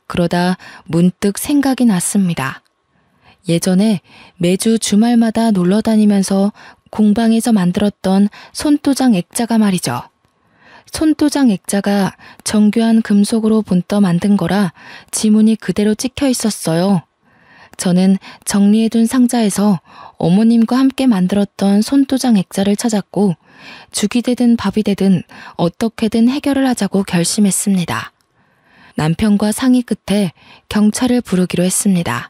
그러다 문득 생각이 났습니다. 예전에 매주 주말마다 놀러 다니면서 공방에서 만들었던 손도장 액자가 말이죠. 손도장 액자가 정교한 금속으로 본떠 만든 거라 지문이 그대로 찍혀 있었어요. 저는 정리해둔 상자에서 어머님과 함께 만들었던 손도장 액자를 찾았고 죽이 되든 밥이 되든 어떻게든 해결을 하자고 결심했습니다. 남편과 상의 끝에 경찰을 부르기로 했습니다.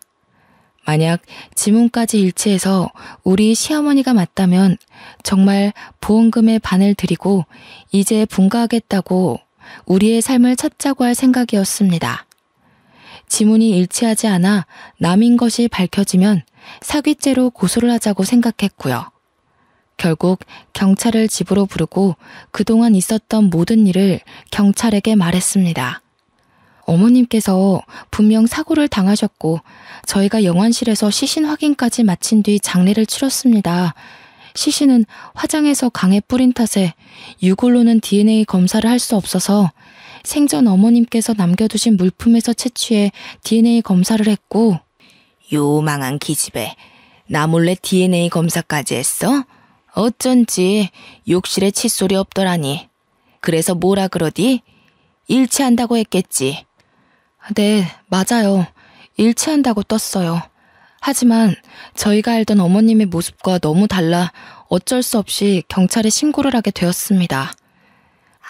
만약 지문까지 일치해서 우리 시어머니가 맞다면 정말 보험금의 반을 드리고 이제 분가하겠다고 우리의 삶을 찾자고 할 생각이었습니다. 지문이 일치하지 않아 남인 것이 밝혀지면 사기죄로 고소를 하자고 생각했고요. 결국 경찰을 집으로 부르고 그동안 있었던 모든 일을 경찰에게 말했습니다. 어머님께서 분명 사고를 당하셨고 저희가 영안실에서 시신 확인까지 마친 뒤 장례를 치렀습니다. 시신은 화장해서 강에 뿌린 탓에 유골로는 DNA 검사를 할 수 없어서 생전 어머님께서 남겨두신 물품에서 채취해 DNA 검사를 했고 요망한 기집애, 나 몰래 DNA 검사까지 했어? 어쩐지 욕실에 칫솔이 없더라니. 그래서 뭐라 그러디? 일치한다고 했겠지. 네, 맞아요. 일치한다고 떴어요. 하지만 저희가 알던 어머님의 모습과 너무 달라 어쩔 수 없이 경찰에 신고를 하게 되었습니다.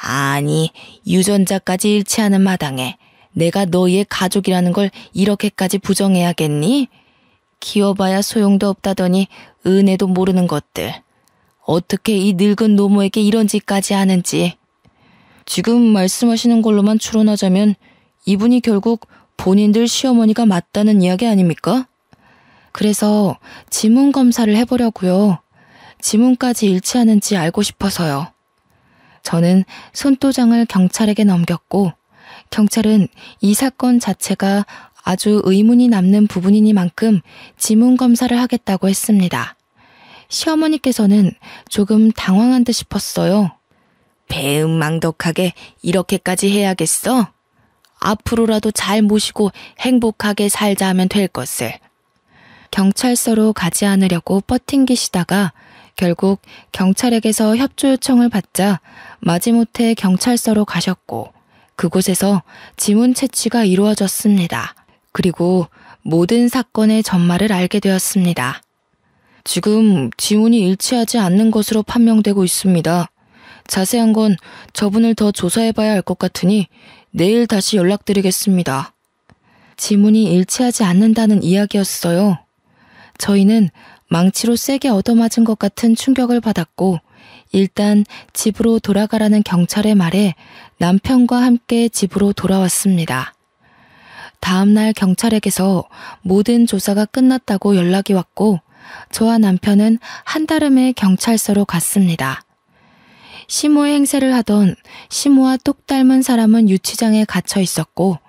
아니, 유전자까지 일치하는 마당에 내가 너희의 가족이라는 걸 이렇게까지 부정해야겠니? 키워봐야 소용도 없다더니 은혜도 모르는 것들. 어떻게 이 늙은 노모에게 이런 짓까지 하는지. 지금 말씀하시는 걸로만 추론하자면 이분이 결국 본인들 시어머니가 맞다는 이야기 아닙니까? 그래서 지문 검사를 해보려고요. 지문까지 일치하는지 알고 싶어서요. 저는 손도장을 경찰에게 넘겼고 경찰은 이 사건 자체가 아주 의문이 남는 부분이니만큼 지문 검사를 하겠다고 했습니다. 시어머니께서는 조금 당황한 듯 싶었어요. 배은망덕하게 이렇게까지 해야겠어? 앞으로라도 잘 모시고 행복하게 살자 하면 될 것을. 경찰서로 가지 않으려고 버팅기시다가 결국 경찰에게서 협조 요청을 받자 마지못해 경찰서로 가셨고 그곳에서 지문 채취가 이루어졌습니다. 그리고 모든 사건의 전말을 알게 되었습니다. 지금 지문이 일치하지 않는 것으로 판명되고 있습니다. 자세한 건 저분을 더 조사해봐야 할 것 같으니 내일 다시 연락드리겠습니다. 지문이 일치하지 않는다는 이야기였어요. 저희는 망치로 세게 얻어맞은 것 같은 충격을 받았고 일단 집으로 돌아가라는 경찰의 말에 남편과 함께 집으로 돌아왔습니다. 다음날 경찰에게서 모든 조사가 끝났다고 연락이 왔고 저와 남편은 한달음에 경찰서로 갔습니다. 시모의 행세를 하던 시모와 똑 닮은 사람은 유치장에 갇혀 있었고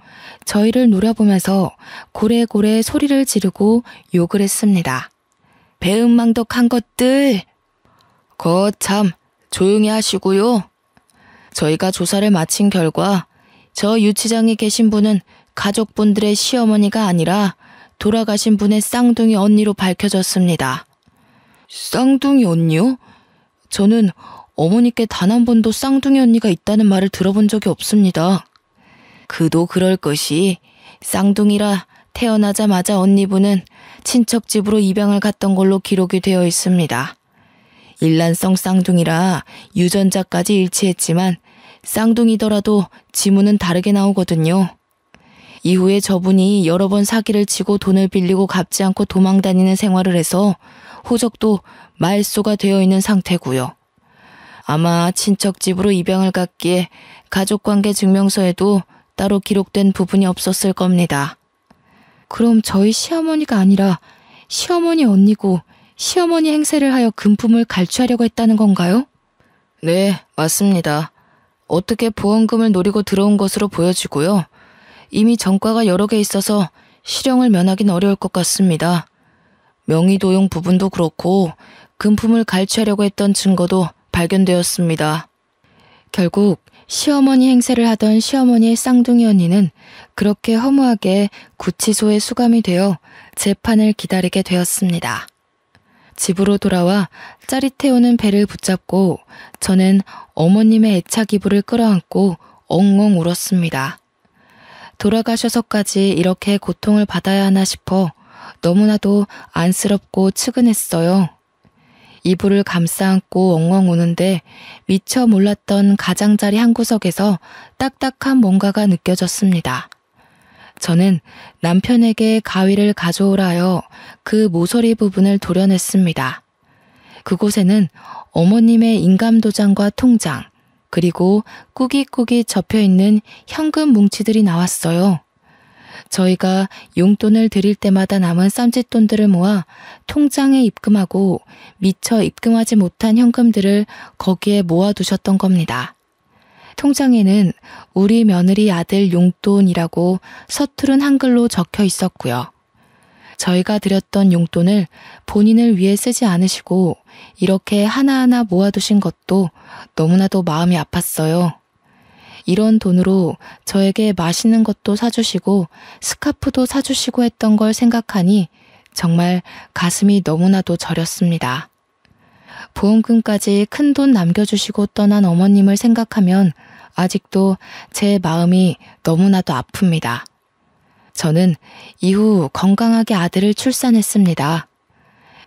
저희를 노려보면서 고래고래 소리를 지르고 욕을 했습니다. 배은망덕한 것들! 거참 조용히 하시고요. 저희가 조사를 마친 결과 저 유치장에 계신 분은 가족분들의 시어머니가 아니라 돌아가신 분의 쌍둥이 언니로 밝혀졌습니다. 쌍둥이 언니요? 저는 어머니께 단 한 번도 쌍둥이 언니가 있다는 말을 들어본 적이 없습니다. 그도 그럴 것이 쌍둥이라 태어나자마자 언니분은 친척 집으로 입양을 갔던 걸로 기록이 되어 있습니다. 일란성 쌍둥이라 유전자까지 일치했지만 쌍둥이더라도 지문은 다르게 나오거든요. 이후에 저분이 여러 번 사기를 치고 돈을 빌리고 갚지 않고 도망다니는 생활을 해서 호적도 말소가 되어 있는 상태고요. 아마 친척 집으로 입양을 갔기에 가족관계 증명서에도 따로 기록된 부분이 없었을 겁니다. 그럼 저희 시어머니가 아니라 시어머니 언니고 시어머니 행세를 하여 금품을 갈취하려고 했다는 건가요? 네, 맞습니다. 어떻게 보험금을 노리고 들어온 것으로 보여지고요. 이미 전과가 여러 개 있어서 실형을 면하긴 어려울 것 같습니다. 명의도용 부분도 그렇고 금품을 갈취하려고 했던 증거도 발견되었습니다. 결국 시어머니 행세를 하던 시어머니의 쌍둥이 언니는 그렇게 허무하게 구치소에 수감이 되어 재판을 기다리게 되었습니다. 집으로 돌아와 짜릿해오는 배를 붙잡고 저는 어머님의 애착 이불을 끌어안고 엉엉 울었습니다. 돌아가셔서까지 이렇게 고통을 받아야 하나 싶어 너무나도 안쓰럽고 측은했어요. 이불을 감싸 안고 엉엉 우는데 미처 몰랐던 가장자리 한 구석에서 딱딱한 뭔가가 느껴졌습니다. 저는 남편에게 가위를 가져오라 하여 그 모서리 부분을 도려냈습니다. 그곳에는 어머님의 인감도장과 통장, 그리고 꾸깃꾸깃 접혀있는 현금 뭉치들이 나왔어요. 저희가 용돈을 드릴 때마다 남은 쌈짓돈들을 모아 통장에 입금하고 미처 입금하지 못한 현금들을 거기에 모아두셨던 겁니다. 통장에는 우리 며느리 아들 용돈이라고 서투른 한글로 적혀 있었고요. 저희가 드렸던 용돈을 본인을 위해 쓰지 않으시고 이렇게 하나하나 모아두신 것도 너무나도 마음이 아팠어요. 이런 돈으로 저에게 맛있는 것도 사주시고 스카프도 사주시고 했던 걸 생각하니 정말 가슴이 너무나도 저렸습니다. 보험금까지 큰 돈 남겨주시고 떠난 어머님을 생각하면 아직도 제 마음이 너무나도 아픕니다. 저는 이후 건강하게 아들을 출산했습니다.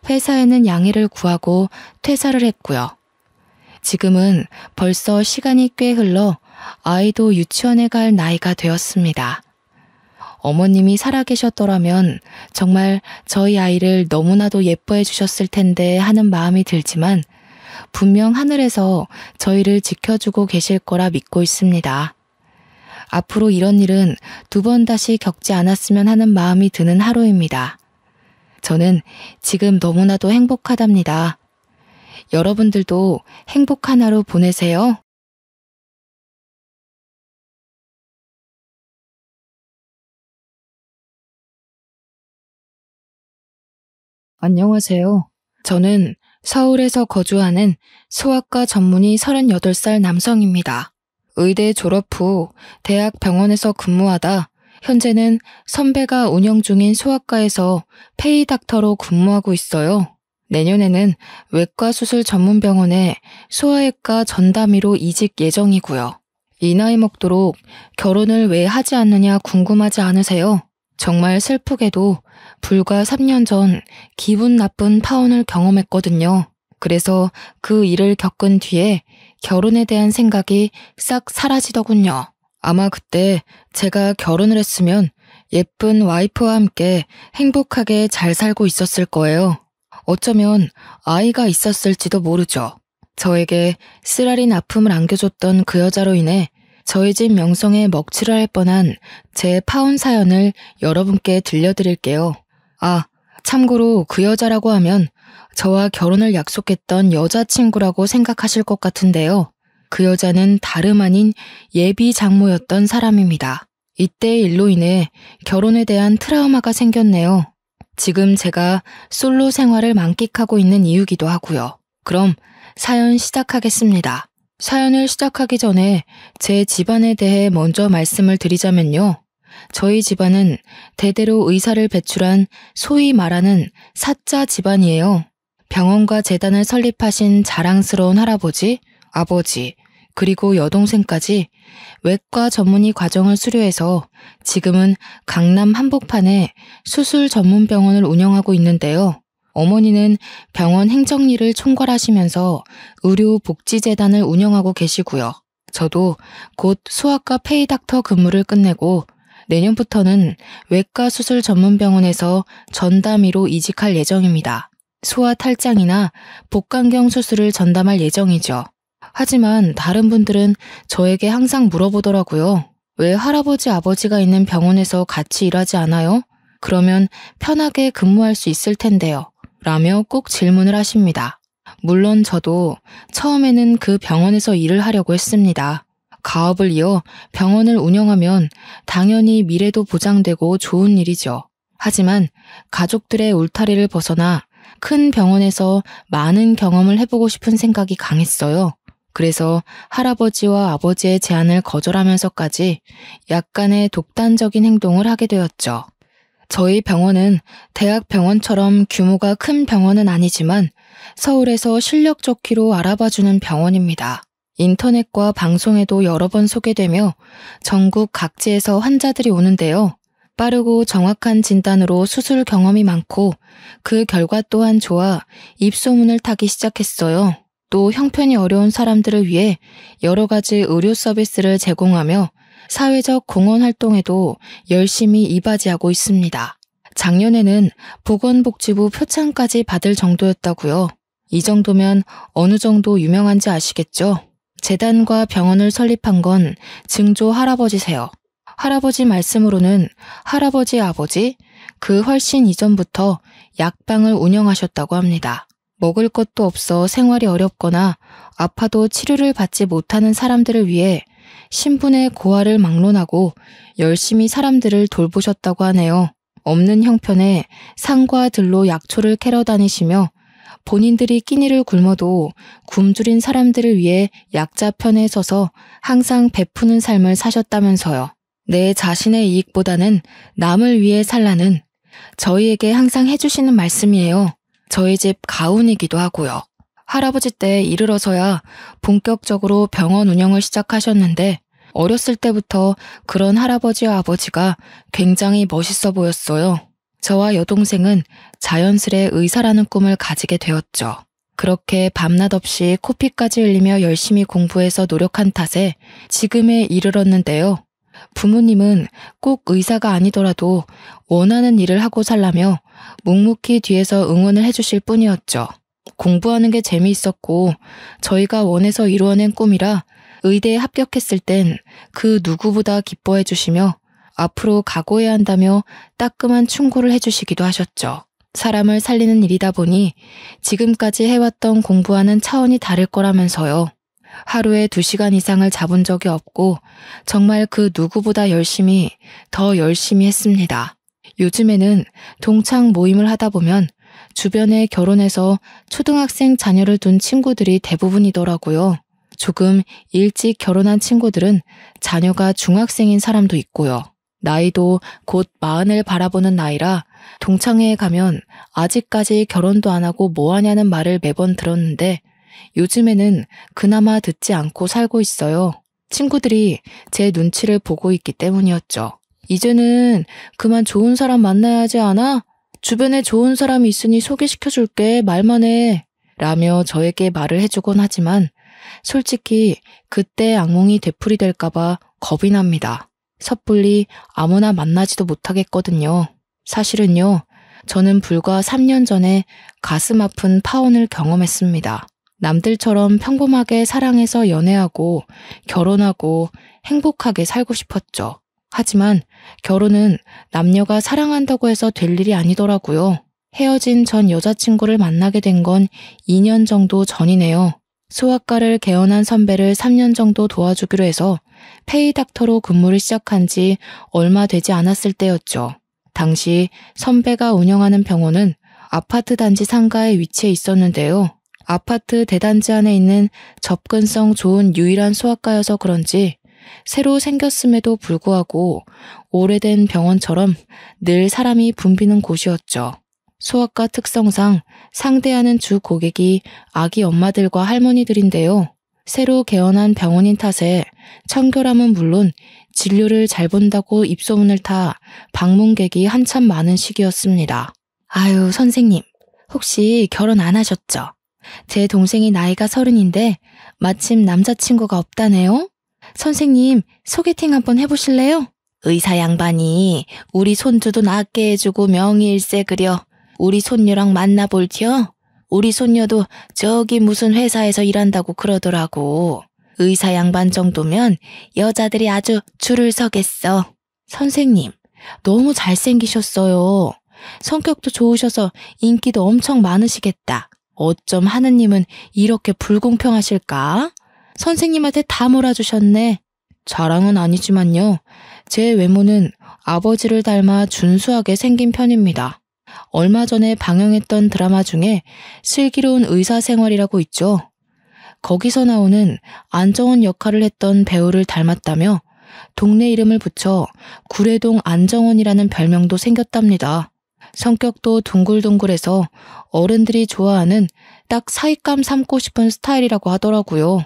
회사에는 양해를 구하고 퇴사를 했고요. 지금은 벌써 시간이 꽤 흘러 아이도 유치원에 갈 나이가 되었습니다. 어머님이 살아계셨더라면 정말 저희 아이를 너무나도 예뻐해 주셨을 텐데 하는 마음이 들지만 분명 하늘에서 저희를 지켜주고 계실 거라 믿고 있습니다. 앞으로 이런 일은 두 번 다시 겪지 않았으면 하는 마음이 드는 하루입니다. 저는 지금 너무나도 행복하답니다. 여러분들도 행복한 하루 보내세요. 안녕하세요. 저는 서울에서 거주하는 소아과 전문의 38살 남성입니다. 의대 졸업 후 대학 병원에서 근무하다 현재는 선배가 운영 중인 소아과에서 페이 닥터로 근무하고 있어요. 내년에는 외과 수술 전문 병원에 소아외과 전담의로 이직 예정이고요. 이 나이 먹도록 결혼을 왜 하지 않느냐 궁금하지 않으세요? 정말 슬프게도 불과 3년 전 기분 나쁜 파혼을 경험했거든요. 그래서 그 일을 겪은 뒤에 결혼에 대한 생각이 싹 사라지더군요. 아마 그때 제가 결혼을 했으면 예쁜 와이프와 함께 행복하게 잘 살고 있었을 거예요. 어쩌면 아이가 있었을지도 모르죠. 저에게 쓰라린 아픔을 안겨줬던 그 여자로 인해 저희 집 명성에 먹칠을 할 뻔한 제 파혼 사연을 여러분께 들려드릴게요. 아, 참고로 그 여자라고 하면 저와 결혼을 약속했던 여자친구라고 생각하실 것 같은데요. 그 여자는 다름 아닌 예비 장모였던 사람입니다. 이때의 일로 인해 결혼에 대한 트라우마가 생겼네요. 지금 제가 솔로 생활을 만끽하고 있는 이유기도 하고요. 그럼 사연 시작하겠습니다. 사연을 시작하기 전에 제 집안에 대해 먼저 말씀을 드리자면요. 저희 집안은 대대로 의사를 배출한 소위 말하는 사자 집안이에요. 병원과 재단을 설립하신 자랑스러운 할아버지, 아버지, 그리고 여동생까지 외과 전문의 과정을 수료해서 지금은 강남 한복판에 수술 전문 병원을 운영하고 있는데요. 어머니는 병원 행정일을 총괄하시면서 의료복지재단을 운영하고 계시고요. 저도 곧 소아과 페이닥터 근무를 끝내고 내년부터는 외과 수술 전문 병원에서 전담의로 이직할 예정입니다. 소아 탈장이나 복강경 수술을 전담할 예정이죠. 하지만 다른 분들은 저에게 항상 물어보더라고요. 왜 할아버지 아버지가 있는 병원에서 같이 일하지 않아요? 그러면 편하게 근무할 수 있을 텐데요. 라며 꼭 질문을 하십니다. 물론 저도 처음에는 그 병원에서 일을 하려고 했습니다. 가업을 이어 병원을 운영하면 당연히 미래도 보장되고 좋은 일이죠. 하지만 가족들의 울타리를 벗어나 큰 병원에서 많은 경험을 해보고 싶은 생각이 강했어요. 그래서 할아버지와 아버지의 제안을 거절하면서까지 약간의 독단적인 행동을 하게 되었죠. 저희 병원은 대학병원처럼 규모가 큰 병원은 아니지만 서울에서 실력 좋기로 알아봐주는 병원입니다. 인터넷과 방송에도 여러 번 소개되며 전국 각지에서 환자들이 오는데요. 빠르고 정확한 진단으로 수술 경험이 많고 그 결과 또한 좋아 입소문을 타기 시작했어요. 또 형편이 어려운 사람들을 위해 여러 가지 의료 서비스를 제공하며 사회적 공헌 활동에도 열심히 이바지하고 있습니다. 작년에는 보건복지부 표창까지 받을 정도였다고요. 이 정도면 어느 정도 유명한지 아시겠죠? 재단과 병원을 설립한 건 증조 할아버지세요. 할아버지 말씀으로는 할아버지 아버지, 그 훨씬 이전부터 약방을 운영하셨다고 합니다. 먹을 것도 없어 생활이 어렵거나 아파도 치료를 받지 못하는 사람들을 위해 신분의 고하를 막론하고 열심히 사람들을 돌보셨다고 하네요. 없는 형편에 산과 들로 약초를 캐러 다니시며 본인들이 끼니를 굶어도 굶주린 사람들을 위해 약자 편에 서서 항상 베푸는 삶을 사셨다면서요. 내 자신의 이익보다는 남을 위해 살라는 저희에게 항상 해주시는 말씀이에요. 저희 집 가훈이기도 하고요. 할아버지 때 이르러서야 본격적으로 병원 운영을 시작하셨는데 어렸을 때부터 그런 할아버지와 아버지가 굉장히 멋있어 보였어요. 저와 여동생은 자연스레 의사라는 꿈을 가지게 되었죠. 그렇게 밤낮 없이 코피까지 흘리며 열심히 공부해서 노력한 탓에 지금에 이르렀는데요. 부모님은 꼭 의사가 아니더라도 원하는 일을 하고 살라며 묵묵히 뒤에서 응원을 해주실 뿐이었죠. 공부하는 게 재미있었고 저희가 원해서 이루어낸 꿈이라 의대에 합격했을 땐 그 누구보다 기뻐해 주시며 앞으로 각오해야 한다며 따끔한 충고를 해주시기도 하셨죠. 사람을 살리는 일이다 보니 지금까지 해왔던 공부와는 차원이 다를 거라면서요. 하루에 2시간 이상을 잡은 적이 없고 정말 그 누구보다 더 열심히 했습니다. 요즘에는 동창 모임을 하다 보면 주변에 결혼해서 초등학생 자녀를 둔 친구들이 대부분이더라고요. 조금 일찍 결혼한 친구들은 자녀가 중학생인 사람도 있고요. 나이도 곧 40을 바라보는 나이라 동창회에 가면 아직까지 결혼도 안 하고 뭐 하냐는 말을 매번 들었는데 요즘에는 그나마 듣지 않고 살고 있어요. 친구들이 제 눈치를 보고 있기 때문이었죠. 이제는 그만 좋은 사람 만나야 하지 않아? 주변에 좋은 사람이 있으니 소개시켜줄게, 말만 해. 라며 저에게 말을 해주곤 하지만 솔직히 그때 악몽이 되풀이될까봐 겁이 납니다. 섣불리 아무나 만나지도 못하겠거든요. 사실은요, 저는 불과 3년 전에 가슴 아픈 파혼을 경험했습니다. 남들처럼 평범하게 사랑해서 연애하고 결혼하고 행복하게 살고 싶었죠. 하지만 결혼은 남녀가 사랑한다고 해서 될 일이 아니더라고요. 헤어진 전 여자친구를 만나게 된 건 2년 정도 전이네요. 소아과를 개원한 선배를 3년 정도 도와주기로 해서 페이닥터로 근무를 시작한 지 얼마 되지 않았을 때였죠. 당시 선배가 운영하는 병원은 아파트 단지 상가에 위치해 있었는데요. 아파트 대단지 안에 있는 접근성 좋은 유일한 소아과여서 그런지 새로 생겼음에도 불구하고 오래된 병원처럼 늘 사람이 붐비는 곳이었죠. 소아과 특성상 상대하는 주 고객이 아기 엄마들과 할머니들인데요. 새로 개원한 병원인 탓에 청결함은 물론 진료를 잘 본다고 입소문을 타 방문객이 한참 많은 시기였습니다. 아유, 선생님, 혹시 결혼 안 하셨죠? 제 동생이 나이가 30인데 마침 남자친구가 없다네요? 선생님, 소개팅 한번 해보실래요? 의사 양반이 우리 손주도 낫게 해주고 명의일세 그려 우리 손녀랑 만나볼티요? 우리 손녀도 저기 무슨 회사에서 일한다고 그러더라고. 의사 양반 정도면 여자들이 아주 줄을 서겠어. 선생님, 너무 잘생기셨어요. 성격도 좋으셔서 인기도 엄청 많으시겠다. 어쩜 하느님은 이렇게 불공평하실까? 선생님한테 다 몰아주셨네. 자랑은 아니지만요. 제 외모는 아버지를 닮아 준수하게 생긴 편입니다. 얼마 전에 방영했던 드라마 중에 슬기로운 의사생활이라고 있죠. 거기서 나오는 안정원 역할을 했던 배우를 닮았다며 동네 이름을 붙여 구례동 안정원이라는 별명도 생겼답니다. 성격도 둥글둥글해서 어른들이 좋아하는 딱 사윗감 삼고 싶은 스타일이라고 하더라고요.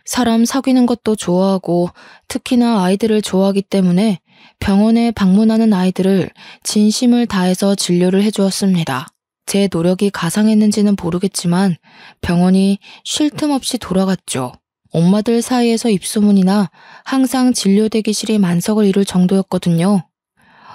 사람 사귀는 것도 좋아하고 특히나 아이들을 좋아하기 때문에 병원에 방문하는 아이들을 진심을 다해서 진료를 해주었습니다. 제 노력이 가상했는지는 모르겠지만 병원이 쉴 틈 없이 돌아갔죠. 엄마들 사이에서 입소문이나 항상 진료 대기실이 만석을 이룰 정도였거든요.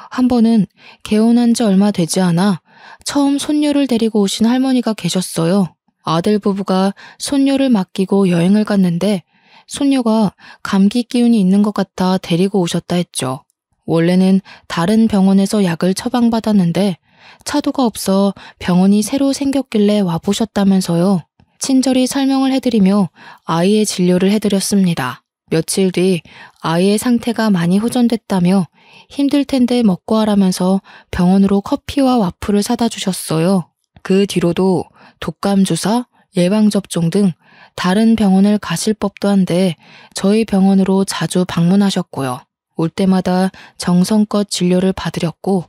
한 번은 개원한 지 얼마 되지 않아 처음 손녀를 데리고 오신 할머니가 계셨어요. 아들 부부가 손녀를 맡기고 여행을 갔는데 손녀가 감기 기운이 있는 것 같아 데리고 오셨다 했죠. 원래는 다른 병원에서 약을 처방받았는데 차도가 없어 병원이 새로 생겼길래 와보셨다면서요. 친절히 설명을 해드리며 아이의 진료를 해드렸습니다. 며칠 뒤 아이의 상태가 많이 호전됐다며 힘들 텐데 먹고 하라면서 병원으로 커피와 와플을 사다 주셨어요. 그 뒤로도 독감 주사, 예방접종 등 다른 병원을 가실 법도 한데 저희 병원으로 자주 방문하셨고요. 올 때마다 정성껏 진료를 받으렸고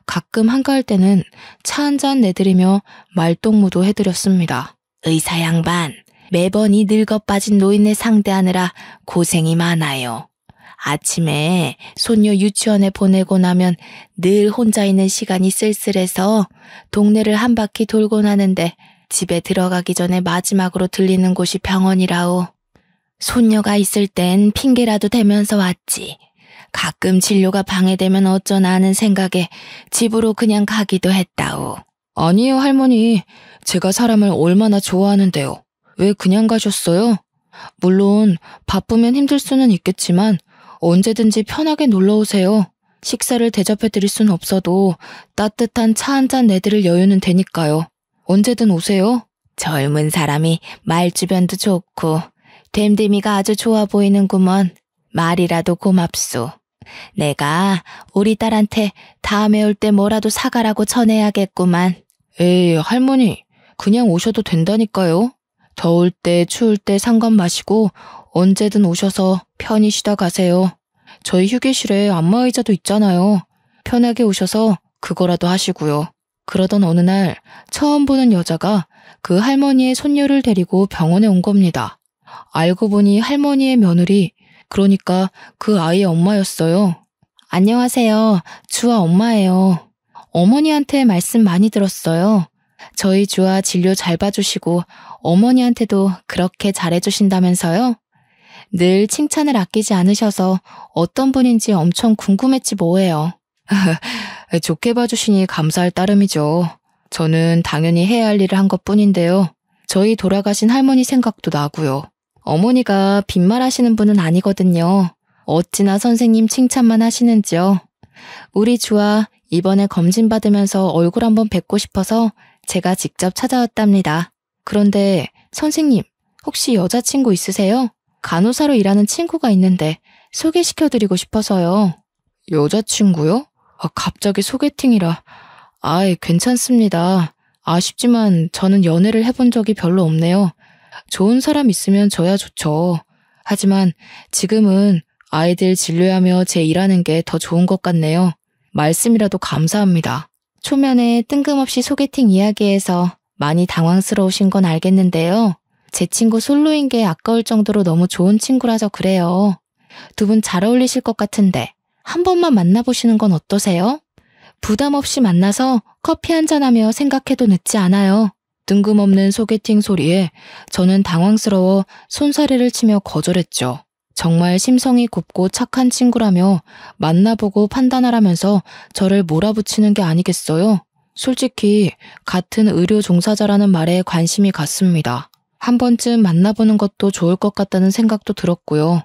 가끔 한가할 때는 차 한 잔 내드리며 말동무도 해드렸습니다. 의사 양반, 매번 이 늙어 빠진 노인네 상대하느라 고생이 많아요. 아침에 손녀 유치원에 보내고 나면 늘 혼자 있는 시간이 쓸쓸해서 동네를 한 바퀴 돌고 나는데 집에 들어가기 전에 마지막으로 들리는 곳이 병원이라오. 손녀가 있을 땐 핑계라도 대면서 왔지. 가끔 진료가 방해되면 어쩌나 하는 생각에 집으로 그냥 가기도 했다오. 아니에요, 할머니. 제가 사람을 얼마나 좋아하는데요. 왜 그냥 가셨어요? 물론 바쁘면 힘들 수는 있겠지만 언제든지 편하게 놀러오세요. 식사를 대접해드릴 순 없어도 따뜻한 차 한 잔 내드릴 여유는 되니까요. 언제든 오세요. 젊은 사람이 말주변도 좋고 됨됨이가 아주 좋아 보이는구먼. 말이라도 고맙소. 내가 우리 딸한테 다음에 올 때 뭐라도 사가라고 전해야겠구만. 에이, 할머니, 그냥 오셔도 된다니까요. 더울 때 추울 때 상관 마시고 언제든 오셔서 편히 쉬다 가세요. 저희 휴게실에 안마의자도 있잖아요. 편하게 오셔서 그거라도 하시고요. 그러던 어느 날 처음 보는 여자가 그 할머니의 손녀를 데리고 병원에 온 겁니다. 알고 보니 할머니의 며느리, 그러니까 그 아이의 엄마였어요. 안녕하세요. 주아 엄마예요. 어머니한테 말씀 많이 들었어요. 저희 주아 진료 잘 봐주시고 어머니한테도 그렇게 잘해주신다면서요? 늘 칭찬을 아끼지 않으셔서 어떤 분인지 엄청 궁금했지 뭐예요. 좋게 봐주시니 감사할 따름이죠. 저는 당연히 해야 할 일을 한 것뿐인데요. 저희 돌아가신 할머니 생각도 나고요. 어머니가 빈말하시는 분은 아니거든요. 어찌나 선생님 칭찬만 하시는지요. 우리 주아 이번에 검진 받으면서 얼굴 한번 뵙고 싶어서 제가 직접 찾아왔답니다. 그런데 선생님, 혹시 여자친구 있으세요? 간호사로 일하는 친구가 있는데 소개시켜드리고 싶어서요. 여자친구요? 갑자기 소개팅이라. 아이, 괜찮습니다. 아쉽지만 저는 연애를 해본 적이 별로 없네요. 좋은 사람 있으면 저야 좋죠. 하지만 지금은 아이들 진료하며 제 일하는 게 더 좋은 것 같네요. 말씀이라도 감사합니다. 초면에 뜬금없이 소개팅 이야기에서 많이 당황스러우신 건 알겠는데요. 제 친구 솔로인 게 아까울 정도로 너무 좋은 친구라서 그래요. 두 분 잘 어울리실 것 같은데 한 번만 만나보시는 건 어떠세요? 부담 없이 만나서 커피 한잔하며 생각해도 늦지 않아요. 뜬금없는 소개팅 소리에 저는 당황스러워 손사래를 치며 거절했죠. 정말 심성이 곱고 착한 친구라며 만나보고 판단하라면서 저를 몰아붙이는 게 아니겠어요? 솔직히 같은 의료 종사자라는 말에 관심이 갔습니다. 한 번쯤 만나보는 것도 좋을 것 같다는 생각도 들었고요.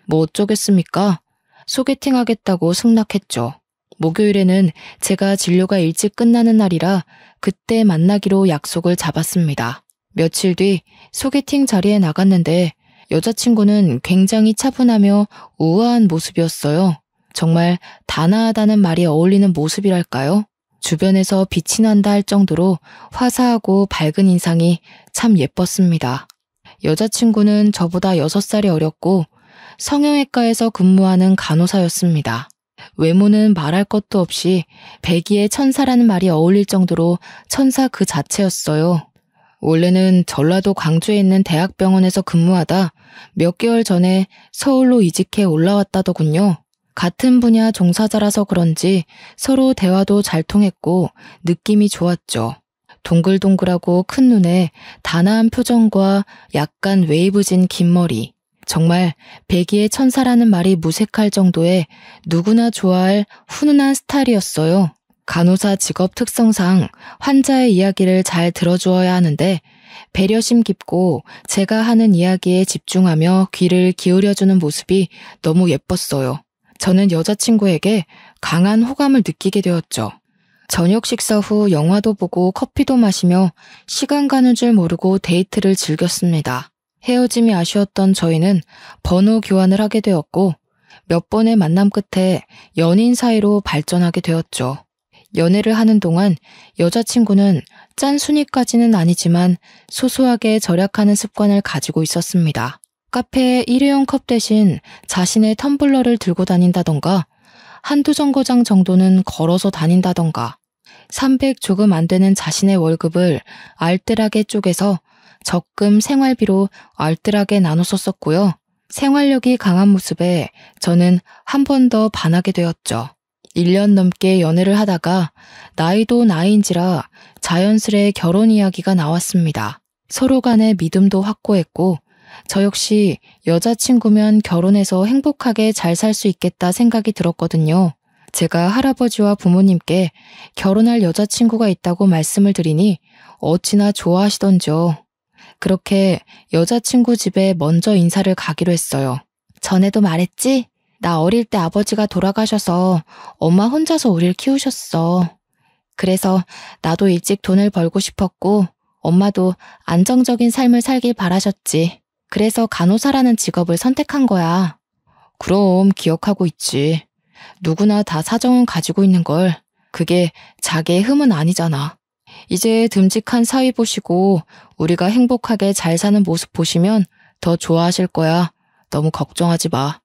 뭐 어쩌겠습니까? 소개팅 하겠다고 승낙했죠. 목요일에는 제가 진료가 일찍 끝나는 날이라 그때 만나기로 약속을 잡았습니다. 며칠 뒤 소개팅 자리에 나갔는데 여자친구는 굉장히 차분하며 우아한 모습이었어요. 정말 단아하다는 말이 어울리는 모습이랄까요? 주변에서 빛이 난다 할 정도로 화사하고 밝은 인상이 참 예뻤습니다. 여자친구는 저보다 6살이 어렸고 성형외과에서 근무하는 간호사였습니다. 외모는 말할 것도 없이 백이의 천사라는 말이 어울릴 정도로 천사 그 자체였어요. 원래는 전라도 광주에 있는 대학병원에서 근무하다 몇 개월 전에 서울로 이직해 올라왔다더군요. 같은 분야 종사자라서 그런지 서로 대화도 잘 통했고 느낌이 좋았죠. 동글동글하고 큰 눈에 단아한 표정과 약간 웨이브진 긴 머리. 정말 백이의 천사라는 말이 무색할 정도의 누구나 좋아할 훈훈한 스타일이었어요. 간호사 직업 특성상 환자의 이야기를 잘 들어주어야 하는데 배려심 깊고 제가 하는 이야기에 집중하며 귀를 기울여주는 모습이 너무 예뻤어요. 저는 여자친구에게 강한 호감을 느끼게 되었죠. 저녁 식사 후 영화도 보고 커피도 마시며 시간 가는 줄 모르고 데이트를 즐겼습니다. 헤어짐이 아쉬웠던 저희는 번호 교환을 하게 되었고 몇 번의 만남 끝에 연인 사이로 발전하게 되었죠. 연애를 하는 동안 여자친구는 짠순이까지는 아니지만 소소하게 절약하는 습관을 가지고 있었습니다. 카페에 일회용 컵 대신 자신의 텀블러를 들고 다닌다던가 한두 정거장 정도는 걸어서 다닌다던가 300 조금 안 되는 자신의 월급을 알뜰하게 쪼개서 적금 생활비로 알뜰하게 나눠서 썼고요. 생활력이 강한 모습에 저는 한 번 더 반하게 되었죠. 1년 넘게 연애를 하다가 나이도 나이인지라 자연스레 결혼 이야기가 나왔습니다. 서로 간의 믿음도 확고했고 저 역시 여자친구면 결혼해서 행복하게 잘 살 수 있겠다 생각이 들었거든요. 제가 할아버지와 부모님께 결혼할 여자친구가 있다고 말씀을 드리니 어찌나 좋아하시던지요. 그렇게 여자친구 집에 먼저 인사를 가기로 했어요. 전에도 말했지? 나 어릴 때 아버지가 돌아가셔서 엄마 혼자서 우릴 키우셨어. 그래서 나도 일찍 돈을 벌고 싶었고 엄마도 안정적인 삶을 살길 바라셨지. 그래서 간호사라는 직업을 선택한 거야. 그럼 기억하고 있지. 누구나 다 사정은 가지고 있는 걸. 그게 자기의 흠은 아니잖아. 이제 듬직한 사위 보시고 우리가 행복하게 잘 사는 모습 보시면 더 좋아하실 거야. 너무 걱정하지 마.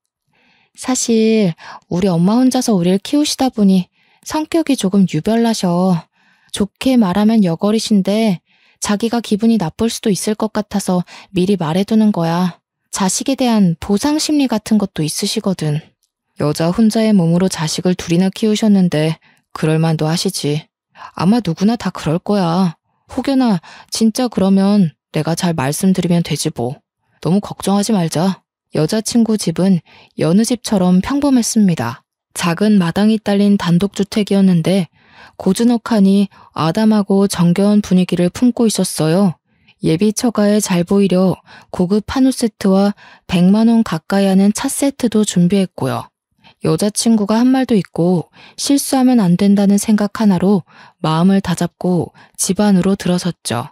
사실 우리 엄마 혼자서 우리를 키우시다 보니 성격이 조금 유별나셔. 좋게 말하면 여걸이신데 자기가 기분이 나쁠 수도 있을 것 같아서 미리 말해두는 거야. 자식에 대한 보상 심리 같은 것도 있으시거든. 여자 혼자의 몸으로 자식을 둘이나 키우셨는데 그럴만도 하시지. 아마 누구나 다 그럴 거야. 혹여나 진짜 그러면 내가 잘 말씀드리면 되지 뭐. 너무 걱정하지 말자. 여자친구 집은 여느 집처럼 평범했습니다. 작은 마당이 딸린 단독주택이었는데 고즈넉하니 아담하고 정겨운 분위기를 품고 있었어요. 예비 처가에 잘 보이려 고급 한우 세트와 100만 원 가까이 하는 차 세트도 준비했고요. 여자친구가 한 말도 있고 실수하면 안 된다는 생각 하나로 마음을 다잡고 집 안으로 들어섰죠.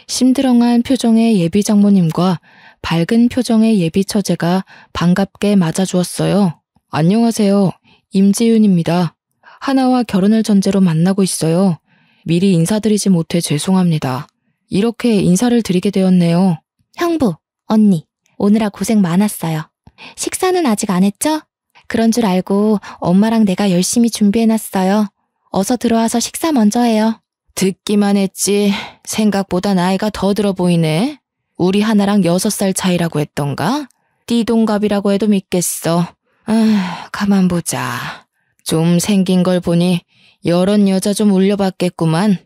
심드렁한 표정의 예비 장모님과 밝은 표정의 예비 처제가 반갑게 맞아주었어요. 안녕하세요. 임지윤입니다. 하나와 결혼을 전제로 만나고 있어요. 미리 인사드리지 못해 죄송합니다. 이렇게 인사를 드리게 되었네요. 형부, 언니, 오느라 고생 많았어요. 식사는 아직 안 했죠? 그런 줄 알고 엄마랑 내가 열심히 준비해놨어요. 어서 들어와서 식사 먼저 해요. 듣기만 했지 생각보다 나이가 더 들어 보이네. 우리 하나랑 6살 차이라고 했던가? 띠동갑이라고 해도 믿겠어. 가만 보자. 좀 생긴 걸 보니 여럿 여자 좀 울려봤겠구만.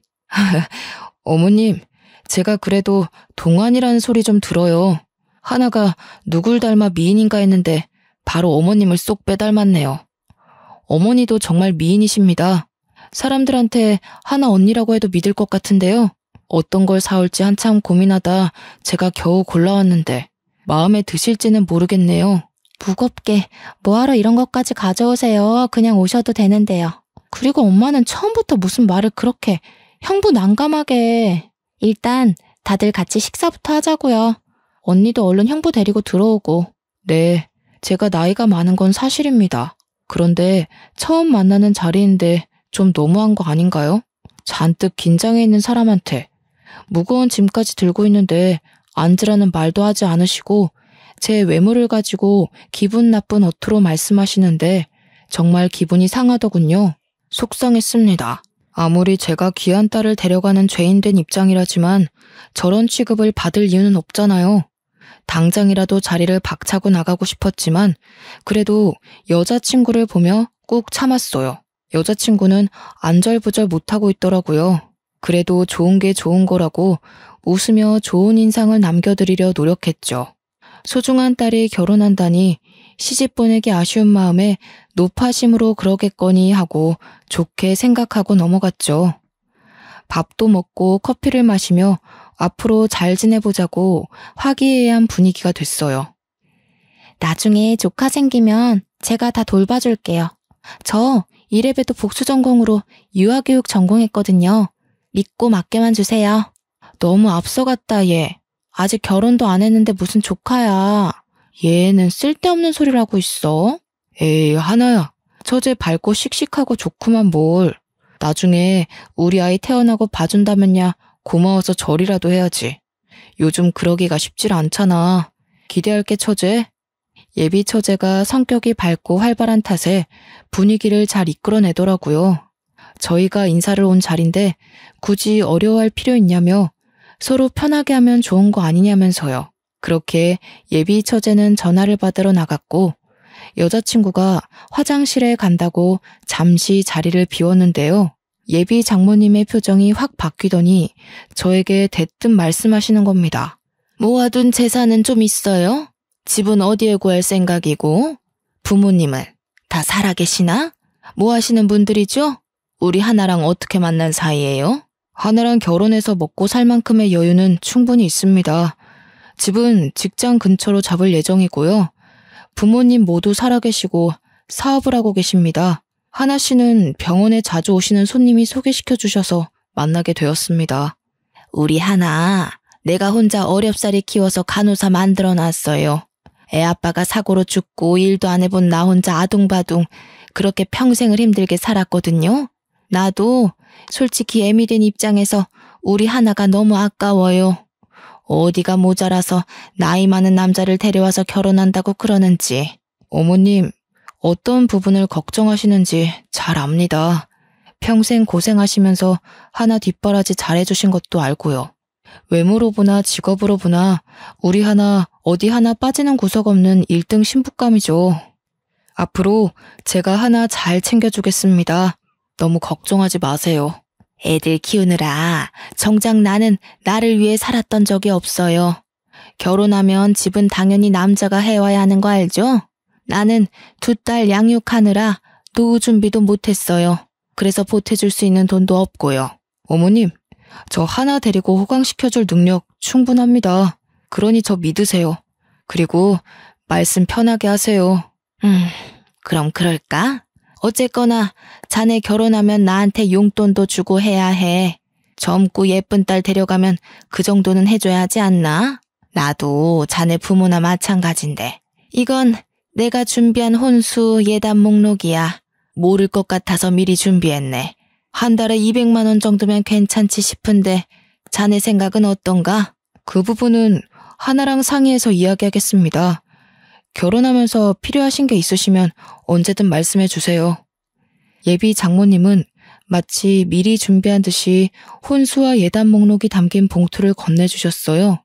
어머님, 제가 그래도 동안이라는 소리 좀 들어요. 하나가 누굴 닮아 미인인가 했는데 바로 어머님을 쏙 빼닮았네요. 어머니도 정말 미인이십니다. 사람들한테 하나 언니라고 해도 믿을 것 같은데요. 어떤 걸 사올지 한참 고민하다 제가 겨우 골라왔는데 마음에 드실지는 모르겠네요. 무겁게 뭐하러 이런 것까지 가져오세요. 그냥 오셔도 되는데요. 그리고 엄마는 처음부터 무슨 말을 그렇게 형부 난감하게. 일단 다들 같이 식사부터 하자고요. 언니도 얼른 형부 데리고 들어오고. 네, 제가 나이가 많은 건 사실입니다. 그런데 처음 만나는 자리인데 좀 너무한 거 아닌가요? 잔뜩 긴장해 있는 사람한테 무거운 짐까지 들고 있는데 앉으라는 말도 하지 않으시고 제 외모를 가지고 기분 나쁜 어투로 말씀하시는데 정말 기분이 상하더군요. 속상했습니다. 아무리 제가 귀한 딸을 데려가는 죄인된 입장이라지만 저런 취급을 받을 이유는 없잖아요. 당장이라도 자리를 박차고 나가고 싶었지만 그래도 여자친구를 보며 꾹 참았어요. 여자친구는 안절부절 못하고 있더라고요. 그래도 좋은 게 좋은 거라고 웃으며 좋은 인상을 남겨드리려 노력했죠. 소중한 딸이 결혼한다니 시집 보내기 아쉬운 마음에 노파심으로 그러겠거니 하고 좋게 생각하고 넘어갔죠. 밥도 먹고 커피를 마시며 앞으로 잘 지내보자고 화기애애한 분위기가 됐어요. 나중에 조카 생기면 제가 다 돌봐줄게요. 저 이래봬도 복수전공으로 유아교육 전공했거든요. 믿고 맡겨만 주세요. 너무 앞서갔다 얘. 아직 결혼도 안 했는데 무슨 조카야. 얘는 쓸데없는 소리를 하고 있어. 에이 하나야. 처제 밝고 씩씩하고 좋구만 뭘. 나중에 우리 아이 태어나고 봐준다면야 고마워서 절이라도 해야지. 요즘 그러기가 쉽질 않잖아. 기대할게 처제. 예비 처제가 성격이 밝고 활발한 탓에 분위기를 잘 이끌어내더라고요. 저희가 인사를 온 자리인데 굳이 어려워할 필요 있냐며 서로 편하게 하면 좋은 거 아니냐면서요. 그렇게 예비 처제는 전화를 받으러 나갔고 여자친구가 화장실에 간다고 잠시 자리를 비웠는데요. 예비 장모님의 표정이 확 바뀌더니 저에게 대뜸 말씀하시는 겁니다. 모아둔 재산은 좀 있어요? 집은 어디에 구할 생각이고? 부모님은 다 살아계시나? 뭐 하시는 분들이죠? 우리 하나랑 어떻게 만난 사이예요? 하나랑 결혼해서 먹고 살 만큼의 여유는 충분히 있습니다. 집은 직장 근처로 잡을 예정이고요. 부모님 모두 살아계시고 사업을 하고 계십니다. 하나 씨는 병원에 자주 오시는 손님이 소개시켜 주셔서 만나게 되었습니다. 우리 하나, 내가 혼자 어렵사리 키워서 간호사 만들어 놨어요. 애 아빠가 사고로 죽고 일도 안 해본 나 혼자 아둥바둥 그렇게 평생을 힘들게 살았거든요. 나도 솔직히 애미 된 입장에서 우리 하나가 너무 아까워요. 어디가 모자라서 나이 많은 남자를 데려와서 결혼한다고 그러는지. 어머님, 어떤 부분을 걱정하시는지 잘 압니다. 평생 고생하시면서 하나 뒷바라지 잘해주신 것도 알고요. 외모로 보나 직업으로 보나 우리 하나 어디 하나 빠지는 구석 없는 1등 신부감이죠. 앞으로 제가 하나 잘 챙겨주겠습니다. 너무 걱정하지 마세요. 애들 키우느라 정작 나는 나를 위해 살았던 적이 없어요. 결혼하면 집은 당연히 남자가 해와야 하는 거 알죠? 나는 2딸 양육하느라 노후 준비도 못했어요. 그래서 보태줄 수 있는 돈도 없고요. 어머님, 저 하나 데리고 호강시켜줄 능력 충분합니다. 그러니 저 믿으세요. 그리고 말씀 편하게 하세요. 그럼 그럴까? 어쨌거나 자네 결혼하면 나한테 용돈도 주고 해야 해. 젊고 예쁜 딸 데려가면 그 정도는 해줘야 하지 않나? 나도 자네 부모나 마찬가지인데. 이건 내가 준비한 혼수 예단 목록이야. 모를 것 같아서 미리 준비했네. 한 달에 200만 원 정도면 괜찮지 싶은데 자네 생각은 어떤가? 그 부분은 하나랑 상의해서 이야기하겠습니다. 결혼하면서 필요하신 게 있으시면 언제든 말씀해 주세요. 예비 장모님은 마치 미리 준비한 듯이 혼수와 예단 목록이 담긴 봉투를 건네주셨어요.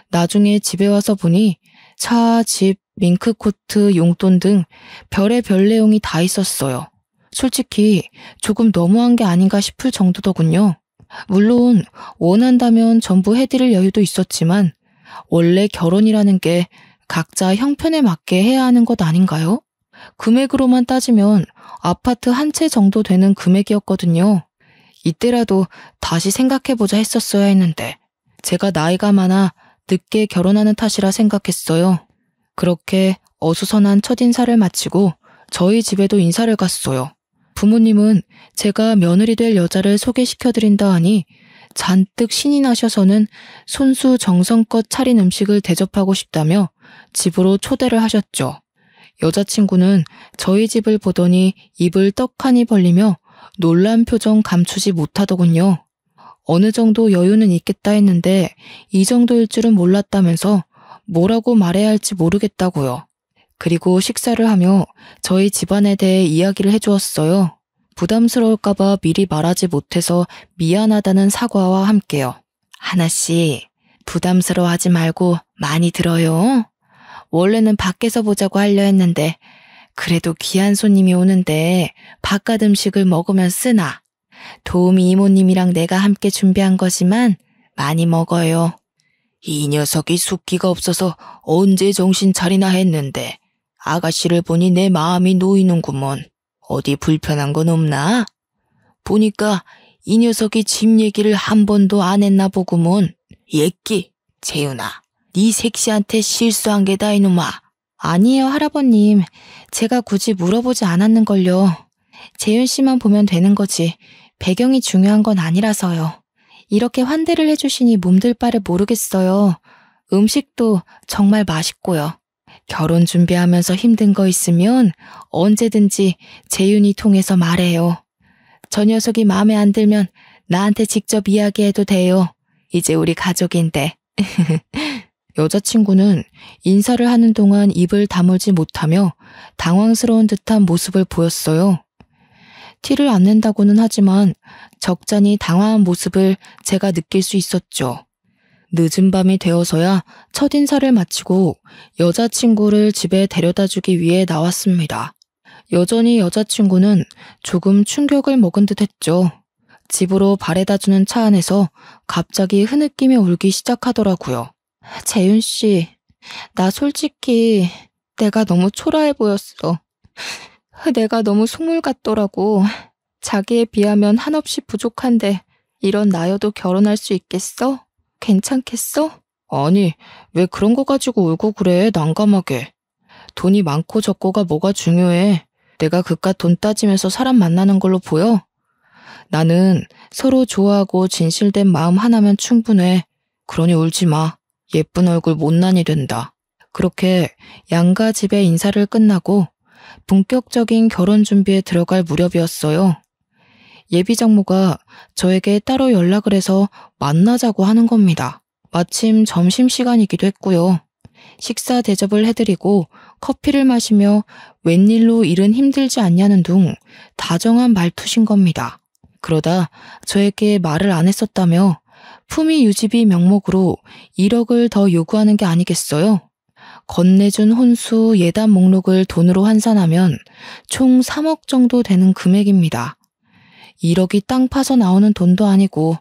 나중에 집에 와서 보니 차, 집, 밍크코트, 용돈 등 별의별 내용이 다 있었어요. 솔직히 조금 너무한 게 아닌가 싶을 정도더군요. 물론 원한다면 전부 해드릴 여유도 있었지만 원래 결혼이라는 게 각자 형편에 맞게 해야 하는 것 아닌가요? 금액으로만 따지면 아파트 한 채 정도 되는 금액이었거든요. 이때라도 다시 생각해보자 했었어야 했는데 제가 나이가 많아 늦게 결혼하는 탓이라 생각했어요. 그렇게 어수선한 첫인사를 마치고 저희 집에도 인사를 갔어요. 부모님은 제가 며느리 될 여자를 소개시켜드린다 하니 잔뜩 신이 나셔서는 손수 정성껏 차린 음식을 대접하고 싶다며 집으로 초대를 하셨죠. 여자친구는 저희 집을 보더니 입을 떡하니 벌리며 놀란 표정 감추지 못하더군요. 어느 정도 여유는 있겠다 했는데 이 정도일 줄은 몰랐다면서 뭐라고 말해야 할지 모르겠다고요. 그리고 식사를 하며 저희 집안에 대해 이야기를 해주었어요. 부담스러울까봐 미리 말하지 못해서 미안하다는 사과와 함께요. 하나씨, 부담스러워하지 말고 많이 들어요. 원래는 밖에서 보자고 하려 했는데 그래도 귀한 손님이 오는데 바깥 음식을 먹으면 쓰나. 도우미 이모님이랑 내가 함께 준비한 거지만 많이 먹어요. 이 녀석이 숫기가 없어서 언제 정신 차리나 했는데 아가씨를 보니 내 마음이 놓이는구먼. 어디 불편한 건 없나? 보니까 이 녀석이 집 얘기를 한 번도 안 했나 보구먼. 예끼, 재윤아, 네 색시한테 실수한 게다 이놈아. 아니에요, 할아버님. 제가 굳이 물어보지 않았는걸요. 재윤 씨만 보면 되는 거지. 배경이 중요한 건 아니라서요. 이렇게 환대를 해주시니 몸둘 바를 모르겠어요. 음식도 정말 맛있고요. 결혼 준비하면서 힘든 거 있으면 언제든지 재윤이 통해서 말해요. 저 녀석이 마음에 안 들면 나한테 직접 이야기해도 돼요. 이제 우리 가족인데. 여자친구는 인사를 하는 동안 입을 다물지 못하며 당황스러운 듯한 모습을 보였어요. 티를 안 낸다고는 하지만 적잖이 당황한 모습을 제가 느낄 수 있었죠. 늦은 밤이 되어서야 첫인사를 마치고 여자친구를 집에 데려다주기 위해 나왔습니다. 여전히 여자친구는 조금 충격을 먹은 듯 했죠. 집으로 바래다주는 차 안에서 갑자기 흐느끼며 울기 시작하더라고요. 재윤 씨, 나 솔직히 내가 너무 초라해 보였어. 내가 너무 속물 같더라고. 자기에 비하면 한없이 부족한데 이런 나여도 결혼할 수 있겠어? 괜찮겠어? 아니, 왜 그런 거 가지고 울고 그래, 난감하게. 돈이 많고 적고가 뭐가 중요해. 내가 그깟 돈 따지면서 사람 만나는 걸로 보여? 나는 서로 좋아하고 진실된 마음 하나면 충분해. 그러니 울지 마. 예쁜 얼굴 못난이 된다. 그렇게 양가 집에 인사를 끝나고 본격적인 결혼 준비에 들어갈 무렵이었어요. 예비 장모가 저에게 따로 연락을 해서 만나자고 하는 겁니다. 마침 점심시간이기도 했고요. 식사 대접을 해드리고 커피를 마시며 웬일로 일은 힘들지 않냐는 둥 다정한 말투신 겁니다. 그러다 저에게 말을 안 했었다며 품위 유지비 명목으로 1억을 더 요구하는 게 아니겠어요? 건네준 혼수 예단 목록을 돈으로 환산하면 총 3억 정도 되는 금액입니다. 1억이 땅 파서 나오는 돈도 아니고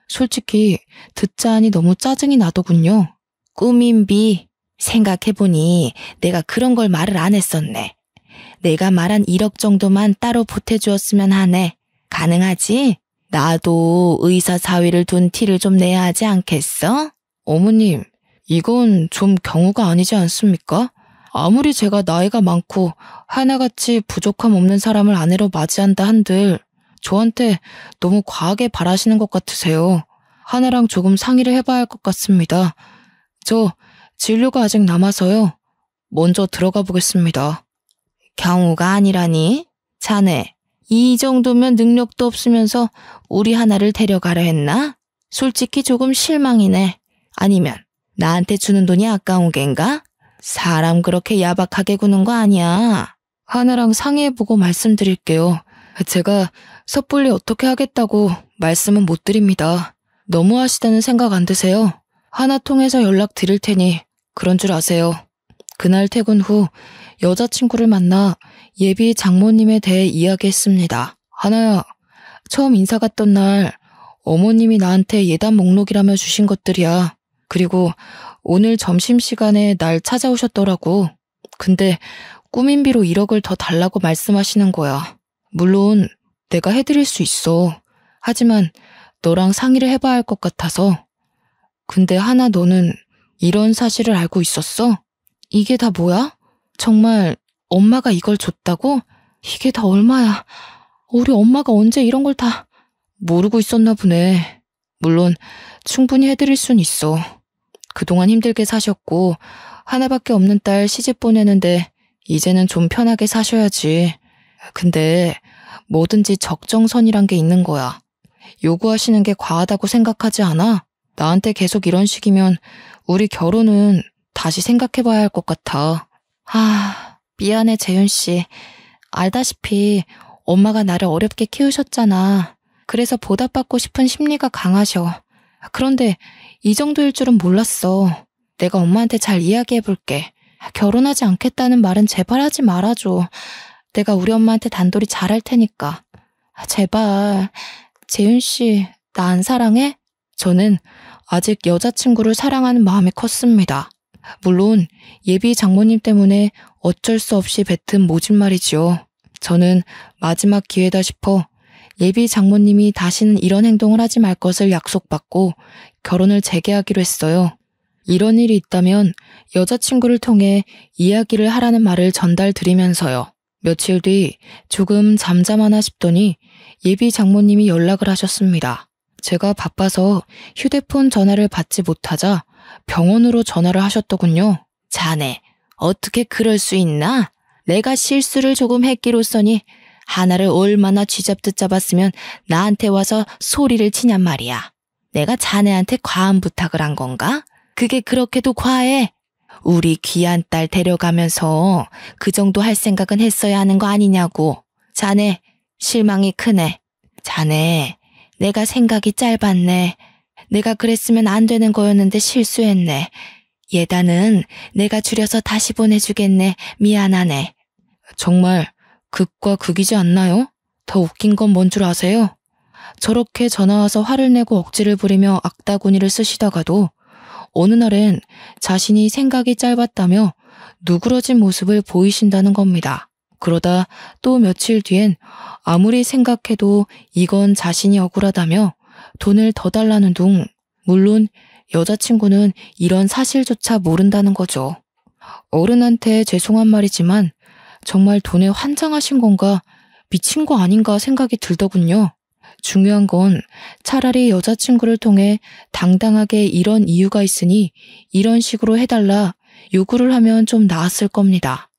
솔직히 듣자 하니 너무 짜증이 나더군요. 꾸민비, 생각해보니 내가 그런 걸 말을 안 했었네. 내가 말한 1억 정도만 따로 보태주었으면 하네. 가능하지? 나도 의사 사위를 둔 티를 좀 내야 하지 않겠어? 어머님, 이건 좀 경우가 아니지 않습니까? 아무리 제가 나이가 많고 하나같이 부족함 없는 사람을 아내로 맞이한다 한들 저한테 너무 과하게 바라시는 것 같으세요. 하나랑 조금 상의를 해봐야 할 것 같습니다. 저 진료가 아직 남아서요. 먼저 들어가 보겠습니다. 경우가 아니라니? 자네, 이 정도면 능력도 없으면서 우리 하나를 데려가려 했나? 솔직히 조금 실망이네. 아니면 나한테 주는 돈이 아까운 겐가? 사람 그렇게 야박하게 구는 거 아니야. 하나랑 상의해보고 말씀드릴게요. 제가 섣불리 어떻게 하겠다고 말씀은 못 드립니다. 너무하시다는 생각 안 드세요? 하나 통해서 연락 드릴 테니 그런 줄 아세요. 그날 퇴근 후 여자친구를 만나 예비 장모님에 대해 이야기했습니다. 하나야, 처음 인사 갔던 날 어머님이 나한테 예단 목록이라며 주신 것들이야. 그리고 오늘 점심시간에 날 찾아오셨더라고. 근데 꾸민비로 1억을 더 달라고 말씀하시는 거야. 물론 내가 해드릴 수 있어. 하지만 너랑 상의를 해봐야 할 것 같아서. 근데 하나, 너는 이런 사실을 알고 있었어? 이게 다 뭐야? 정말 엄마가 이걸 줬다고? 이게 다 얼마야? 우리 엄마가 언제 이런 걸 다 모르고 있었나 보네. 물론 충분히 해드릴 순 있어. 그동안 힘들게 사셨고 하나밖에 없는 딸 시집 보내는데 이제는 좀 편하게 사셔야지. 근데 뭐든지 적정선이란 게 있는 거야. 요구하시는 게 과하다고 생각하지 않아? 나한테 계속 이런 식이면 우리 결혼은 다시 생각해봐야 할 것 같아. 미안해 재윤 씨. 알다시피 엄마가 나를 어렵게 키우셨잖아. 그래서 보답받고 싶은 심리가 강하셔. 그런데 이 정도일 줄은 몰랐어. 내가 엄마한테 잘 이야기해볼게. 결혼하지 않겠다는 말은 제발 하지 말아줘. 내가 우리 엄마한테 단돌이 잘할 테니까. 제발. 재윤 씨, 나 안 사랑해? 저는 아직 여자친구를 사랑하는 마음이 컸습니다. 물론 예비 장모님 때문에 어쩔 수 없이 뱉은 모진말이지요. 저는 마지막 기회다 싶어 예비 장모님이 다시는 이런 행동을 하지 말 것을 약속받고 결혼을 재개하기로 했어요. 이런 일이 있다면 여자친구를 통해 이야기를 하라는 말을 전달드리면서요. 며칠 뒤 조금 잠잠하나 싶더니 예비 장모님이 연락을 하셨습니다. 제가 바빠서 휴대폰 전화를 받지 못하자 병원으로 전화를 하셨더군요. 자네, 어떻게 그럴 수 있나? 내가 실수를 조금 했기로써니 하나를 얼마나 쥐잡듯 잡았으면 나한테 와서 소리를 치냔 말이야. 내가 자네한테 과한 부탁을 한 건가? 그게 그렇게도 과해? 우리 귀한 딸 데려가면서 그 정도 할 생각은 했어야 하는 거 아니냐고. 자네, 실망이 크네. 자네, 내가 생각이 짧았네. 내가 그랬으면 안 되는 거였는데 실수했네. 예단은 내가 줄여서 다시 보내주겠네. 미안하네. 정말 극과 극이지 않나요? 더 웃긴 건 뭔 줄 아세요? 저렇게 전화와서 화를 내고 억지를 부리며 악다구니를 쓰시다가도 어느 날엔 자신이 생각이 짧았다며 누그러진 모습을 보이신다는 겁니다. 그러다 또 며칠 뒤엔 아무리 생각해도 이건 자신이 억울하다며 돈을 더 달라는 둥, 물론 여자친구는 이런 사실조차 모른다는 거죠. 어른한테 죄송한 말이지만 정말 돈에 환장하신 건가 미친 거 아닌가 생각이 들더군요. 중요한 건 차라리 여자친구를 통해 당당하게 이런 이유가 있으니 이런 식으로 해달라 요구를 하면 좀 나았을 겁니다.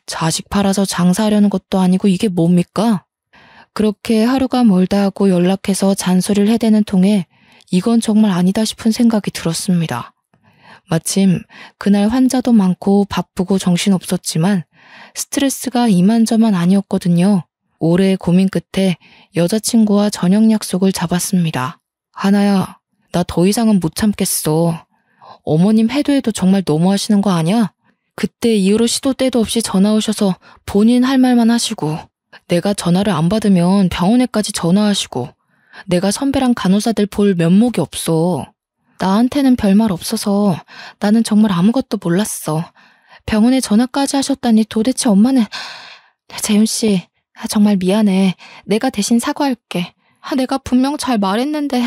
자식 팔아서 장사하려는 것도 아니고 이게 뭡니까? 그렇게 하루가 멀다 하고 연락해서 잔소리를 해대는 통에 이건 정말 아니다 싶은 생각이 들었습니다. 마침 그날 환자도 많고 바쁘고 정신없었지만 스트레스가 이만저만 아니었거든요. 오래의 고민 끝에 여자친구와 저녁 약속을 잡았습니다. 하나야, 나 더 이상은 못 참겠어. 어머님 해도 정말 너무하시는 거 아니야? 그때 이후로 시도 때도 없이 전화 오셔서 본인 할 말만 하시고 내가 전화를 안 받으면 병원에까지 전화하시고 내가 선배랑 간호사들 볼 면목이 없어. 나한테는 별말 없어서 나는 정말 아무것도 몰랐어. 병원에 전화까지 하셨다니 도대체 엄마는... 재윤 씨, 정말 미안해. 내가 대신 사과할게. 내가 분명 잘 말했는데.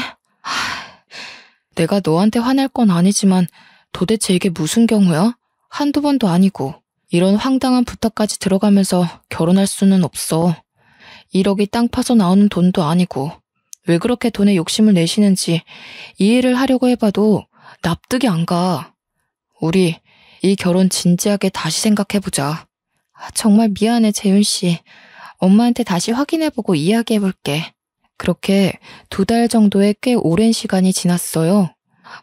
내가 너한테 화낼 건 아니지만 도대체 이게 무슨 경우야? 한두 번도 아니고 이런 황당한 부탁까지 들어가면서 결혼할 수는 없어. 1억이 땅 파서 나오는 돈도 아니고 왜 그렇게 돈에 욕심을 내시는지 이해를 하려고 해봐도 납득이 안 가. 우리 이 결혼 진지하게 다시 생각해보자. 정말 미안해, 재윤 씨. 엄마한테 다시 확인해보고 이야기해볼게. 그렇게 2달 정도의 꽤 오랜 시간이 지났어요.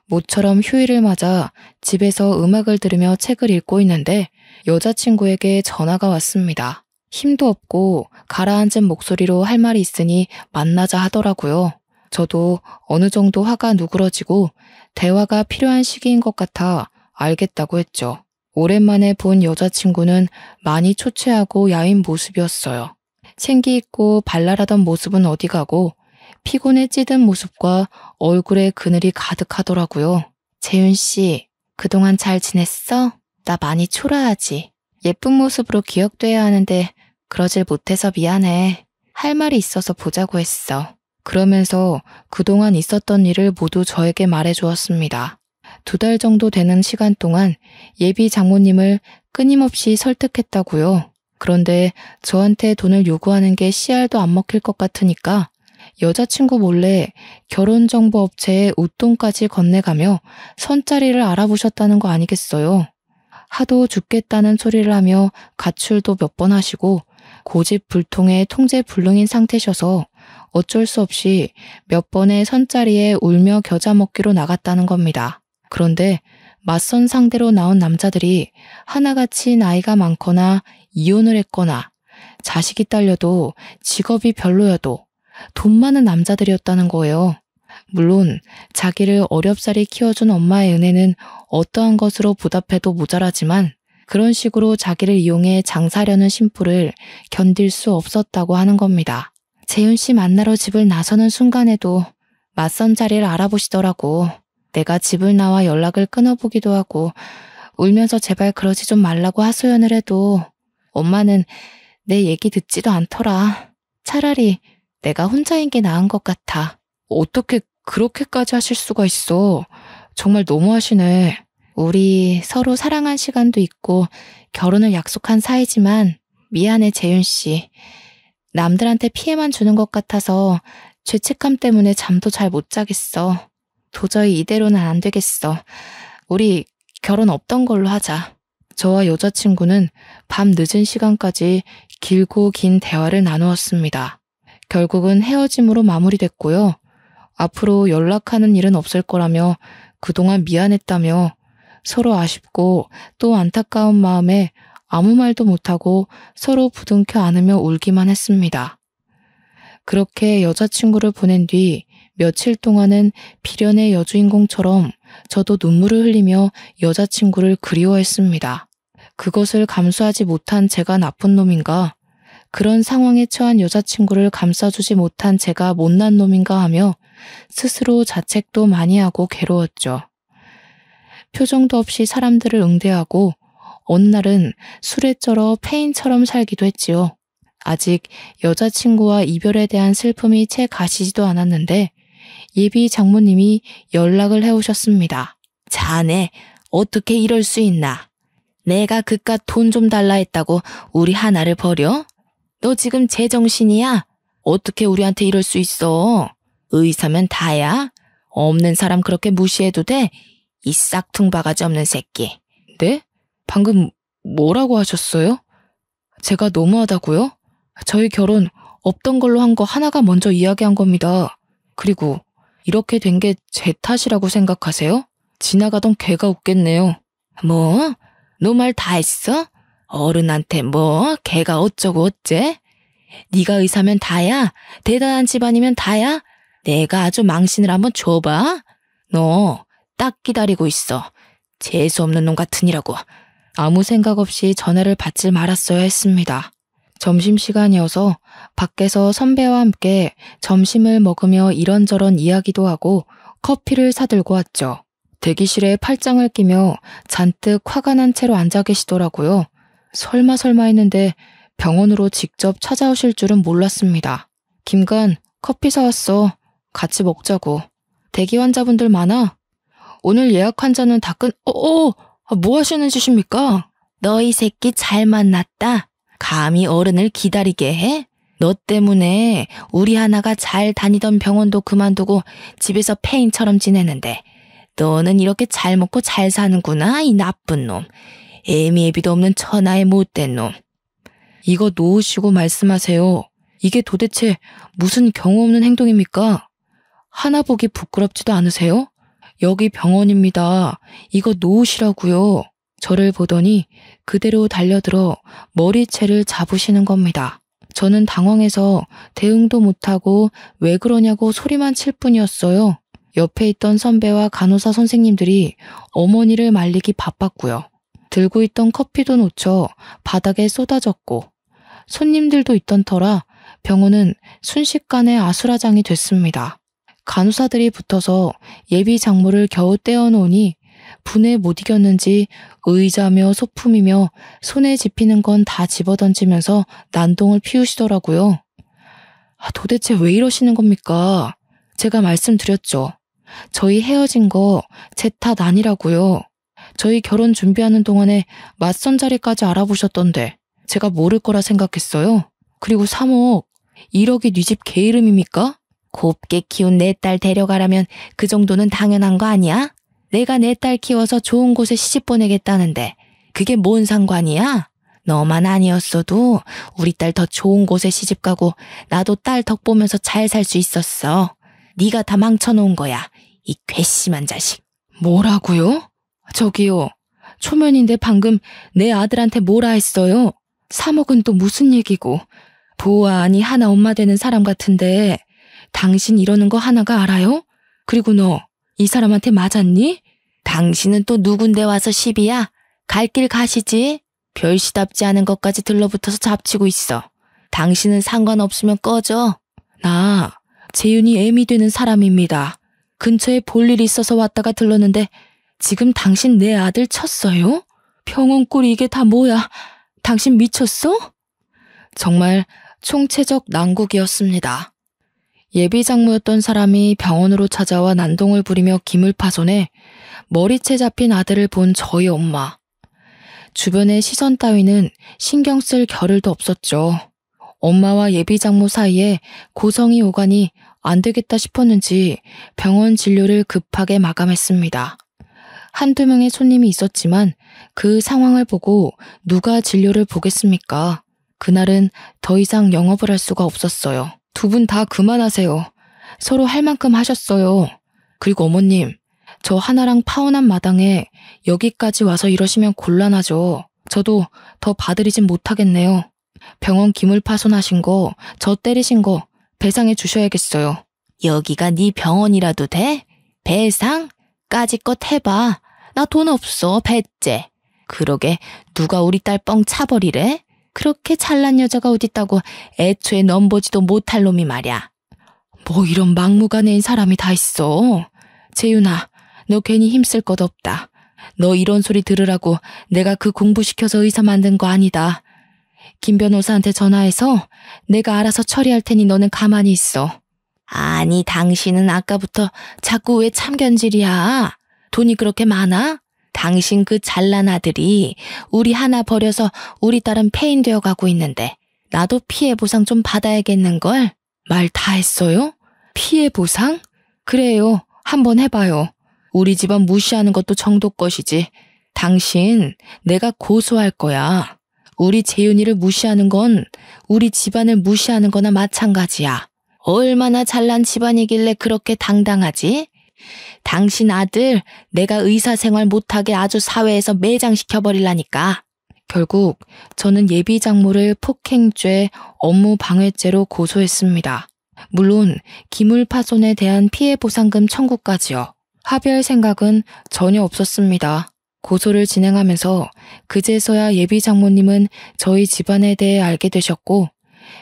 모처럼 휴일을 맞아 집에서 음악을 들으며 책을 읽고 있는데 여자친구에게 전화가 왔습니다. 힘도 없고 가라앉은 목소리로 할 말이 있으니 만나자 하더라고요. 저도 어느 정도 화가 누그러지고 대화가 필요한 시기인 것 같아 알겠다고 했죠. 오랜만에 본 여자친구는 많이 초췌하고 야윈 모습이었어요. 생기 있고 발랄하던 모습은 어디 가고 피곤에 찌든 모습과 얼굴에 그늘이 가득하더라고요. 재윤 씨, 그동안 잘 지냈어? 나 많이 초라하지. 예쁜 모습으로 기억돼야 하는데 그러질 못해서 미안해. 할 말이 있어서 보자고 했어. 그러면서 그동안 있었던 일을 모두 저에게 말해주었습니다. 2달 정도 되는 시간 동안 예비 장모님을 끊임없이 설득했다고요. 그런데 저한테 돈을 요구하는 게 씨알도 안 먹힐 것 같으니까 여자친구 몰래 결혼정보업체에 웃돈까지 건네가며 선자리를 알아보셨다는 거 아니겠어요? 하도 죽겠다는 소리를 하며 가출도 몇 번 하시고 고집불통에 통제불능인 상태셔서 어쩔 수 없이 몇 번의 선자리에 울며 겨자 먹기로 나갔다는 겁니다. 그런데 맞선 상대로 나온 남자들이 하나같이 나이가 많거나 이혼을 했거나 자식이 딸려도 직업이 별로여도 돈 많은 남자들이었다는 거예요. 물론 자기를 어렵사리 키워준 엄마의 은혜는 어떠한 것으로 보답해도 모자라지만 그런 식으로 자기를 이용해 장사하려는 심부를 견딜 수 없었다고 하는 겁니다. 재윤 씨 만나러 집을 나서는 순간에도 맞선 자리를 알아보시더라고. 내가 집을 나와 연락을 끊어보기도 하고 울면서 제발 그러지 좀 말라고 하소연을 해도 엄마는 내 얘기 듣지도 않더라. 차라리 내가 혼자인 게 나은 것 같아. 어떻게 그렇게까지 하실 수가 있어. 정말 너무하시네. 우리 서로 사랑한 시간도 있고 결혼을 약속한 사이지만 미안해, 재윤 씨. 남들한테 피해만 주는 것 같아서 죄책감 때문에 잠도 잘 못 자겠어. 도저히 이대로는 안 되겠어. 우리 결혼 없던 걸로 하자. 저와 여자친구는 밤 늦은 시간까지 길고 긴 대화를 나누었습니다. 결국은 헤어짐으로 마무리됐고요. 앞으로 연락하는 일은 없을 거라며 그동안 미안했다며 서로 아쉽고 또 안타까운 마음에 아무 말도 못하고 서로 부둥켜 안으며 울기만 했습니다. 그렇게 여자친구를 보낸 뒤 며칠 동안은 비련의 여주인공처럼 저도 눈물을 흘리며 여자친구를 그리워했습니다. 그것을 감수하지 못한 제가 나쁜 놈인가, 그런 상황에 처한 여자친구를 감싸주지 못한 제가 못난 놈인가 하며 스스로 자책도 많이 하고 괴로웠죠. 표정도 없이 사람들을 응대하고 어느 날은 술에 쩔어 폐인처럼 살기도 했지요. 아직 여자친구와 이별에 대한 슬픔이 채 가시지도 않았는데 예비 장모님이 연락을 해오셨습니다. 자네 어떻게 이럴 수 있나? 내가 그깟 돈 좀 달라 했다고 우리 하나를 버려? 너 지금 제정신이야? 어떻게 우리한테 이럴 수 있어? 의사면 다야? 없는 사람 그렇게 무시해도 돼? 이 싹퉁 바가지 없는 새끼. 네? 방금 뭐라고 하셨어요? 제가 너무하다고요? 저희 결혼 없던 걸로 한 거 하나가 먼저 이야기한 겁니다. 그리고 이렇게 된 게 제 탓이라고 생각하세요? 지나가던 개가 웃겠네요. 뭐? 너 말 다 했어? 어른한테 뭐? 개가 어쩌고 어째? 네가 의사면 다야? 대단한 집안이면 다야? 내가 아주 망신을 한번 줘봐. 너 딱 기다리고 있어. 재수없는 놈 같으니라고. 아무 생각 없이 전화를 받지 말았어야 했습니다. 점심시간이어서 밖에서 선배와 함께 점심을 먹으며 이런저런 이야기도 하고 커피를 사들고 왔죠. 대기실에 팔짱을 끼며 잔뜩 화가 난 채로 앉아 계시더라고요. 설마 했는데 병원으로 직접 찾아오실 줄은 몰랐습니다. 김간, 커피 사왔어. 같이 먹자고. 대기 환자분들 많아? 오늘 예약 환자는 다 뭐 하시는 짓입니까? 너희 새끼 잘 만났다. 감히 어른을 기다리게 해? 너 때문에 우리 하나가 잘 다니던 병원도 그만두고 집에서 폐인처럼 지내는데 너는 이렇게 잘 먹고 잘 사는구나, 이 나쁜 놈. 애미애비도 없는 천하의 못된 놈. 이거 놓으시고 말씀하세요. 이게 도대체 무슨 경우 없는 행동입니까? 하나 보기 부끄럽지도 않으세요? 여기 병원입니다. 이거 놓으시라고요. 저를 보더니 그대로 달려들어 머리채를 잡으시는 겁니다. 저는 당황해서 대응도 못하고 왜 그러냐고 소리만 칠 뿐이었어요. 옆에 있던 선배와 간호사 선생님들이 어머니를 말리기 바빴고요. 들고 있던 커피도 놓쳐 바닥에 쏟아졌고 손님들도 있던 터라 병원은 순식간에 아수라장이 됐습니다. 간호사들이 붙어서 예비 장모를 겨우 떼어놓으니 분에 못 이겼는지 의자며 소품이며 손에 집히는 건 다 집어던지면서 난동을 피우시더라고요. 도대체 왜 이러시는 겁니까? 제가 말씀드렸죠. 저희 헤어진 거 제 탓 아니라고요. 저희 결혼 준비하는 동안에 맞선 자리까지 알아보셨던데 제가 모를 거라 생각했어요. 그리고 3억, 1억이 네 집 개 이름입니까? 곱게 키운 내 딸 데려가라면 그 정도는 당연한 거 아니야? 내가 내 딸 키워서 좋은 곳에 시집 보내겠다는데 그게 뭔 상관이야? 너만 아니었어도 우리 딸 더 좋은 곳에 시집 가고 나도 딸 덕 보면서 잘 살 수 있었어. 네가 다 망쳐놓은 거야. 이 괘씸한 자식. 뭐라고요? 저기요. 초면인데 방금 내 아들한테 뭐라 했어요? 3억은 또 무슨 얘기고. 보아하니 하나 엄마 되는 사람 같은데 당신 이러는 거 하나가 알아요? 그리고 너 이 사람한테 맞았니? 당신은 또 누군데 와서 시비야? 갈 길 가시지. 별시답지 않은 것까지 들러붙어서 잡치고 있어. 당신은 상관없으면 꺼져. 나 재윤이 애미 되는 사람입니다. 근처에 볼 일 있어서 왔다가 들렀는데 지금 당신 내 아들 쳤어요? 병원 꼴이 이게 다 뭐야? 당신 미쳤어? 정말 총체적 난국이었습니다. 예비 장모였던 사람이 병원으로 찾아와 난동을 부리며 기물 파손해 머리채 잡힌 아들을 본 저희 엄마. 주변의 시선 따위는 신경 쓸 겨를도 없었죠. 엄마와 예비 장모 사이에 고성이 오가니 안 되겠다 싶었는지 병원 진료를 급하게 마감했습니다. 한두 명의 손님이 있었지만 그 상황을 보고 누가 진료를 보겠습니까? 그날은 더 이상 영업을 할 수가 없었어요. 두 분 다 그만하세요. 서로 할 만큼 하셨어요. 그리고 어머님, 저 하나랑 파혼한 마당에 여기까지 와서 이러시면 곤란하죠. 저도 더 봐드리진 못하겠네요. 병원 기물 파손하신 거, 저 때리신 거 배상해 주셔야겠어요. 여기가 네 병원이라도 돼? 배상? 까짓것 해봐. 나 돈 없어, 배째. 그러게 누가 우리 딸 뻥 차버리래? 그렇게 잘난 여자가 어딨다고 애초에 넘보지도 못할 놈이 말이야. 뭐 이런 막무가내인 사람이 다 있어. 재윤아, 너 괜히 힘쓸 것 없다. 너 이런 소리 들으라고 내가 그 공부시켜서 의사 만든 거 아니다. 김 변호사한테 전화해서 내가 알아서 처리할 테니 너는 가만히 있어. 아니, 당신은 아까부터 자꾸 왜 참견질이야? 돈이 그렇게 많아? 당신 그 잘난 아들이 우리 하나 버려서 우리 딸은 폐인 되어 가고 있는데 나도 피해 보상 좀 받아야겠는걸? 말 다 했어요? 피해 보상? 그래요. 한번 해봐요. 우리 집안 무시하는 것도 정도 것이지. 당신 내가 고소할 거야. 우리 재윤이를 무시하는 건 우리 집안을 무시하는 거나 마찬가지야. 얼마나 잘난 집안이길래 그렇게 당당하지? 당신 아들 내가 의사생활 못하게 아주 사회에서 매장시켜버리려니까. 결국 저는 예비 장모를 폭행죄, 업무방해죄로 고소했습니다. 물론 기물 파손에 대한 피해 보상금 청구까지요. 합의할 생각은 전혀 없었습니다. 고소를 진행하면서 그제서야 예비 장모님은 저희 집안에 대해 알게 되셨고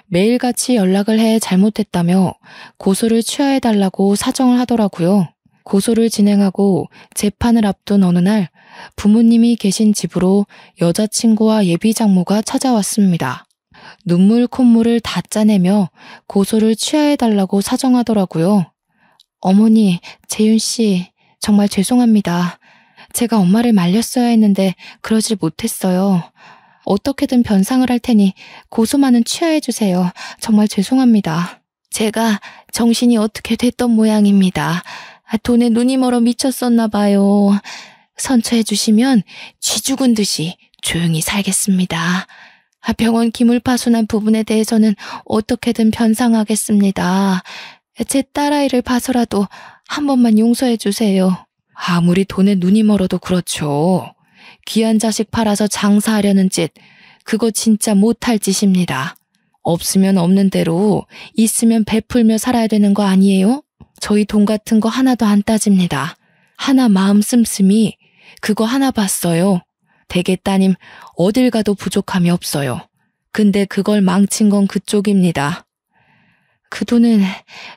매일같이 연락을 해 잘못했다며 고소를 취하해달라고 사정을 하더라고요. 고소를 진행하고 재판을 앞둔 어느 날 부모님이 계신 집으로 여자친구와 예비 장모가 찾아왔습니다. 눈물 콧물을 다 짜내며 고소를 취하해달라고 사정하더라고요. 어머니, 재윤 씨, 정말 죄송합니다. 제가 엄마를 말렸어야 했는데 그러질 못했어요. 어떻게든 변상을 할 테니 고소만은 취하해주세요. 정말 죄송합니다. 제가 정신이 어떻게 됐던 모양입니다. 돈에 눈이 멀어 미쳤었나 봐요. 선처해주시면 쥐 죽은 듯이 조용히 살겠습니다. 병원 기물 파손한 부분에 대해서는 어떻게든 변상하겠습니다. 제 딸아이를 봐서라도 한 번만 용서해주세요. 아무리 돈에 눈이 멀어도 그렇죠. 귀한 자식 팔아서 장사하려는 짓, 그거 진짜 못할 짓입니다. 없으면 없는 대로, 있으면 베풀며 살아야 되는 거 아니에요? 저희 돈 같은 거 하나도 안 따집니다. 하나 마음 씀씀이 그거 하나 봤어요. 대개 따님 어딜 가도 부족함이 없어요. 근데 그걸 망친 건 그쪽입니다. 그 돈은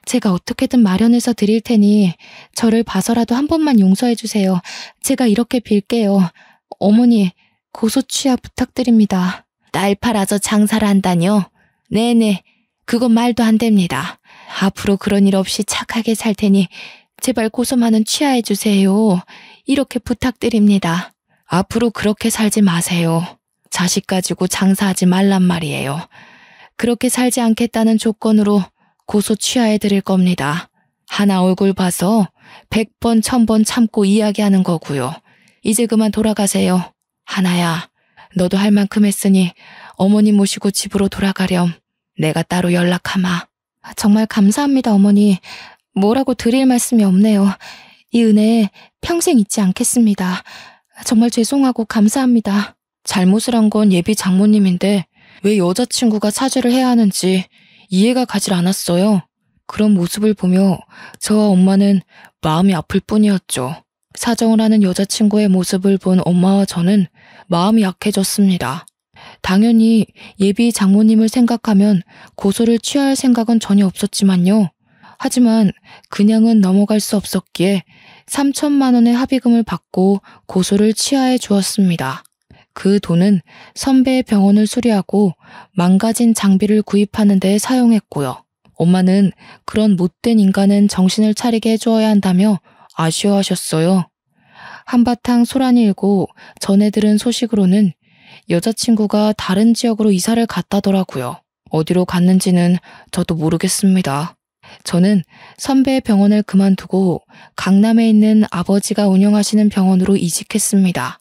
제가 어떻게든 마련해서 드릴 테니 저를 봐서라도 한 번만 용서해 주세요. 제가 이렇게 빌게요. 어머니, 고소 취하 부탁드립니다. 딸 팔아서 장사를 한다뇨? 네네, 그건 말도 안 됩니다. 앞으로 그런 일 없이 착하게 살 테니 제발 고소만은 취하해 주세요. 이렇게 부탁드립니다. 앞으로 그렇게 살지 마세요. 자식 가지고 장사하지 말란 말이에요. 그렇게 살지 않겠다는 조건으로 고소 취하해 드릴 겁니다. 하나 얼굴 봐서 100번 1000번 참고 이야기하는 거고요. 이제 그만 돌아가세요. 하나야, 너도 할 만큼 했으니 어머니 모시고 집으로 돌아가렴. 내가 따로 연락하마. 정말 감사합니다, 어머니. 뭐라고 드릴 말씀이 없네요. 이 은혜 평생 잊지 않겠습니다. 정말 죄송하고 감사합니다. 잘못을 한 건 예비 장모님인데 왜 여자친구가 사죄를 해야 하는지 이해가 가질 않았어요. 그런 모습을 보며 저와 엄마는 마음이 아플 뿐이었죠. 사정을 하는 여자친구의 모습을 본 엄마와 저는 마음이 약해졌습니다. 당연히 예비 장모님을 생각하면 고소를 취할 생각은 전혀 없었지만요. 하지만 그냥은 넘어갈 수 없었기에 3천만 원의 합의금을 받고 고소를 취하해 주었습니다. 그 돈은 선배의 병원을 수리하고 망가진 장비를 구입하는 데 사용했고요. 엄마는 그런 못된 인간은 정신을 차리게 해주어야 한다며 아쉬워하셨어요. 한바탕 소란이 일고 전해 들은 소식으로는 여자친구가 다른 지역으로 이사를 갔다더라고요. 어디로 갔는지는 저도 모르겠습니다. 저는 선배의 병원을 그만두고 강남에 있는 아버지가 운영하시는 병원으로 이직했습니다.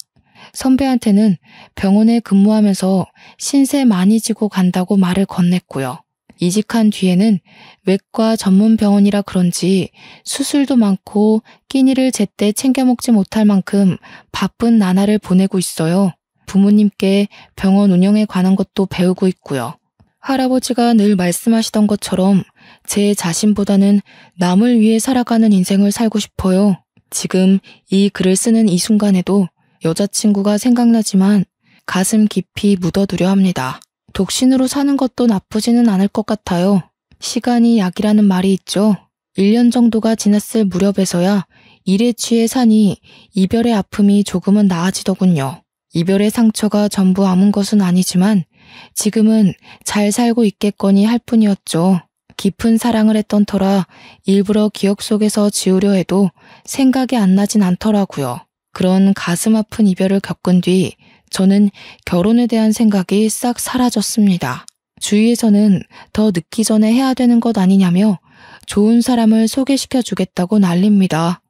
선배한테는 병원에 근무하면서 신세 많이 지고 간다고 말을 건넸고요. 이직한 뒤에는 외과 전문 병원이라 그런지 수술도 많고 끼니를 제때 챙겨 먹지 못할 만큼 바쁜 나날을 보내고 있어요. 부모님께 병원 운영에 관한 것도 배우고 있고요. 할아버지가 늘 말씀하시던 것처럼 제 자신보다는 남을 위해 살아가는 인생을 살고 싶어요. 지금 이 글을 쓰는 이 순간에도 여자친구가 생각나지만 가슴 깊이 묻어두려 합니다. 독신으로 사는 것도 나쁘지는 않을 것 같아요. 시간이 약이라는 말이 있죠. 1년 정도가 지났을 무렵에서야 일에 취해 사니 이별의 아픔이 조금은 나아지더군요. 이별의 상처가 전부 아문 것은 아니지만 지금은 잘 살고 있겠거니 할 뿐이었죠. 깊은 사랑을 했던 터라 일부러 기억 속에서 지우려 해도 생각이 안 나진 않더라고요. 그런 가슴 아픈 이별을 겪은 뒤 저는 결혼에 대한 생각이 싹 사라졌습니다. 주위에서는 더 늦기 전에 해야 되는 것 아니냐며 좋은 사람을 소개시켜 주겠다고 난립니다.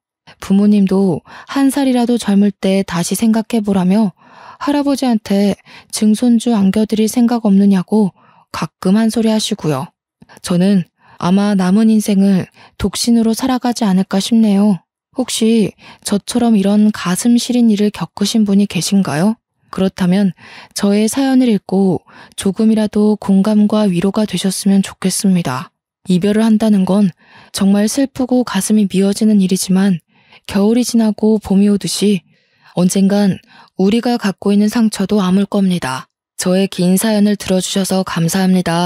부모님도 한 살이라도 젊을 때 다시 생각해보라며 할아버지한테 증손주 안겨드릴 생각 없느냐고 가끔 한 소리 하시고요. 저는 아마 남은 인생을 독신으로 살아가지 않을까 싶네요. 혹시 저처럼 이런 가슴 시린 일을 겪으신 분이 계신가요? 그렇다면 저의 사연을 읽고 조금이라도 공감과 위로가 되셨으면 좋겠습니다. 이별을 한다는 건 정말 슬프고 가슴이 미어지는 일이지만 겨울이 지나고 봄이 오듯이 언젠간 우리가 갖고 있는 상처도 아물 겁니다. 저의 긴 사연을 들어주셔서 감사합니다.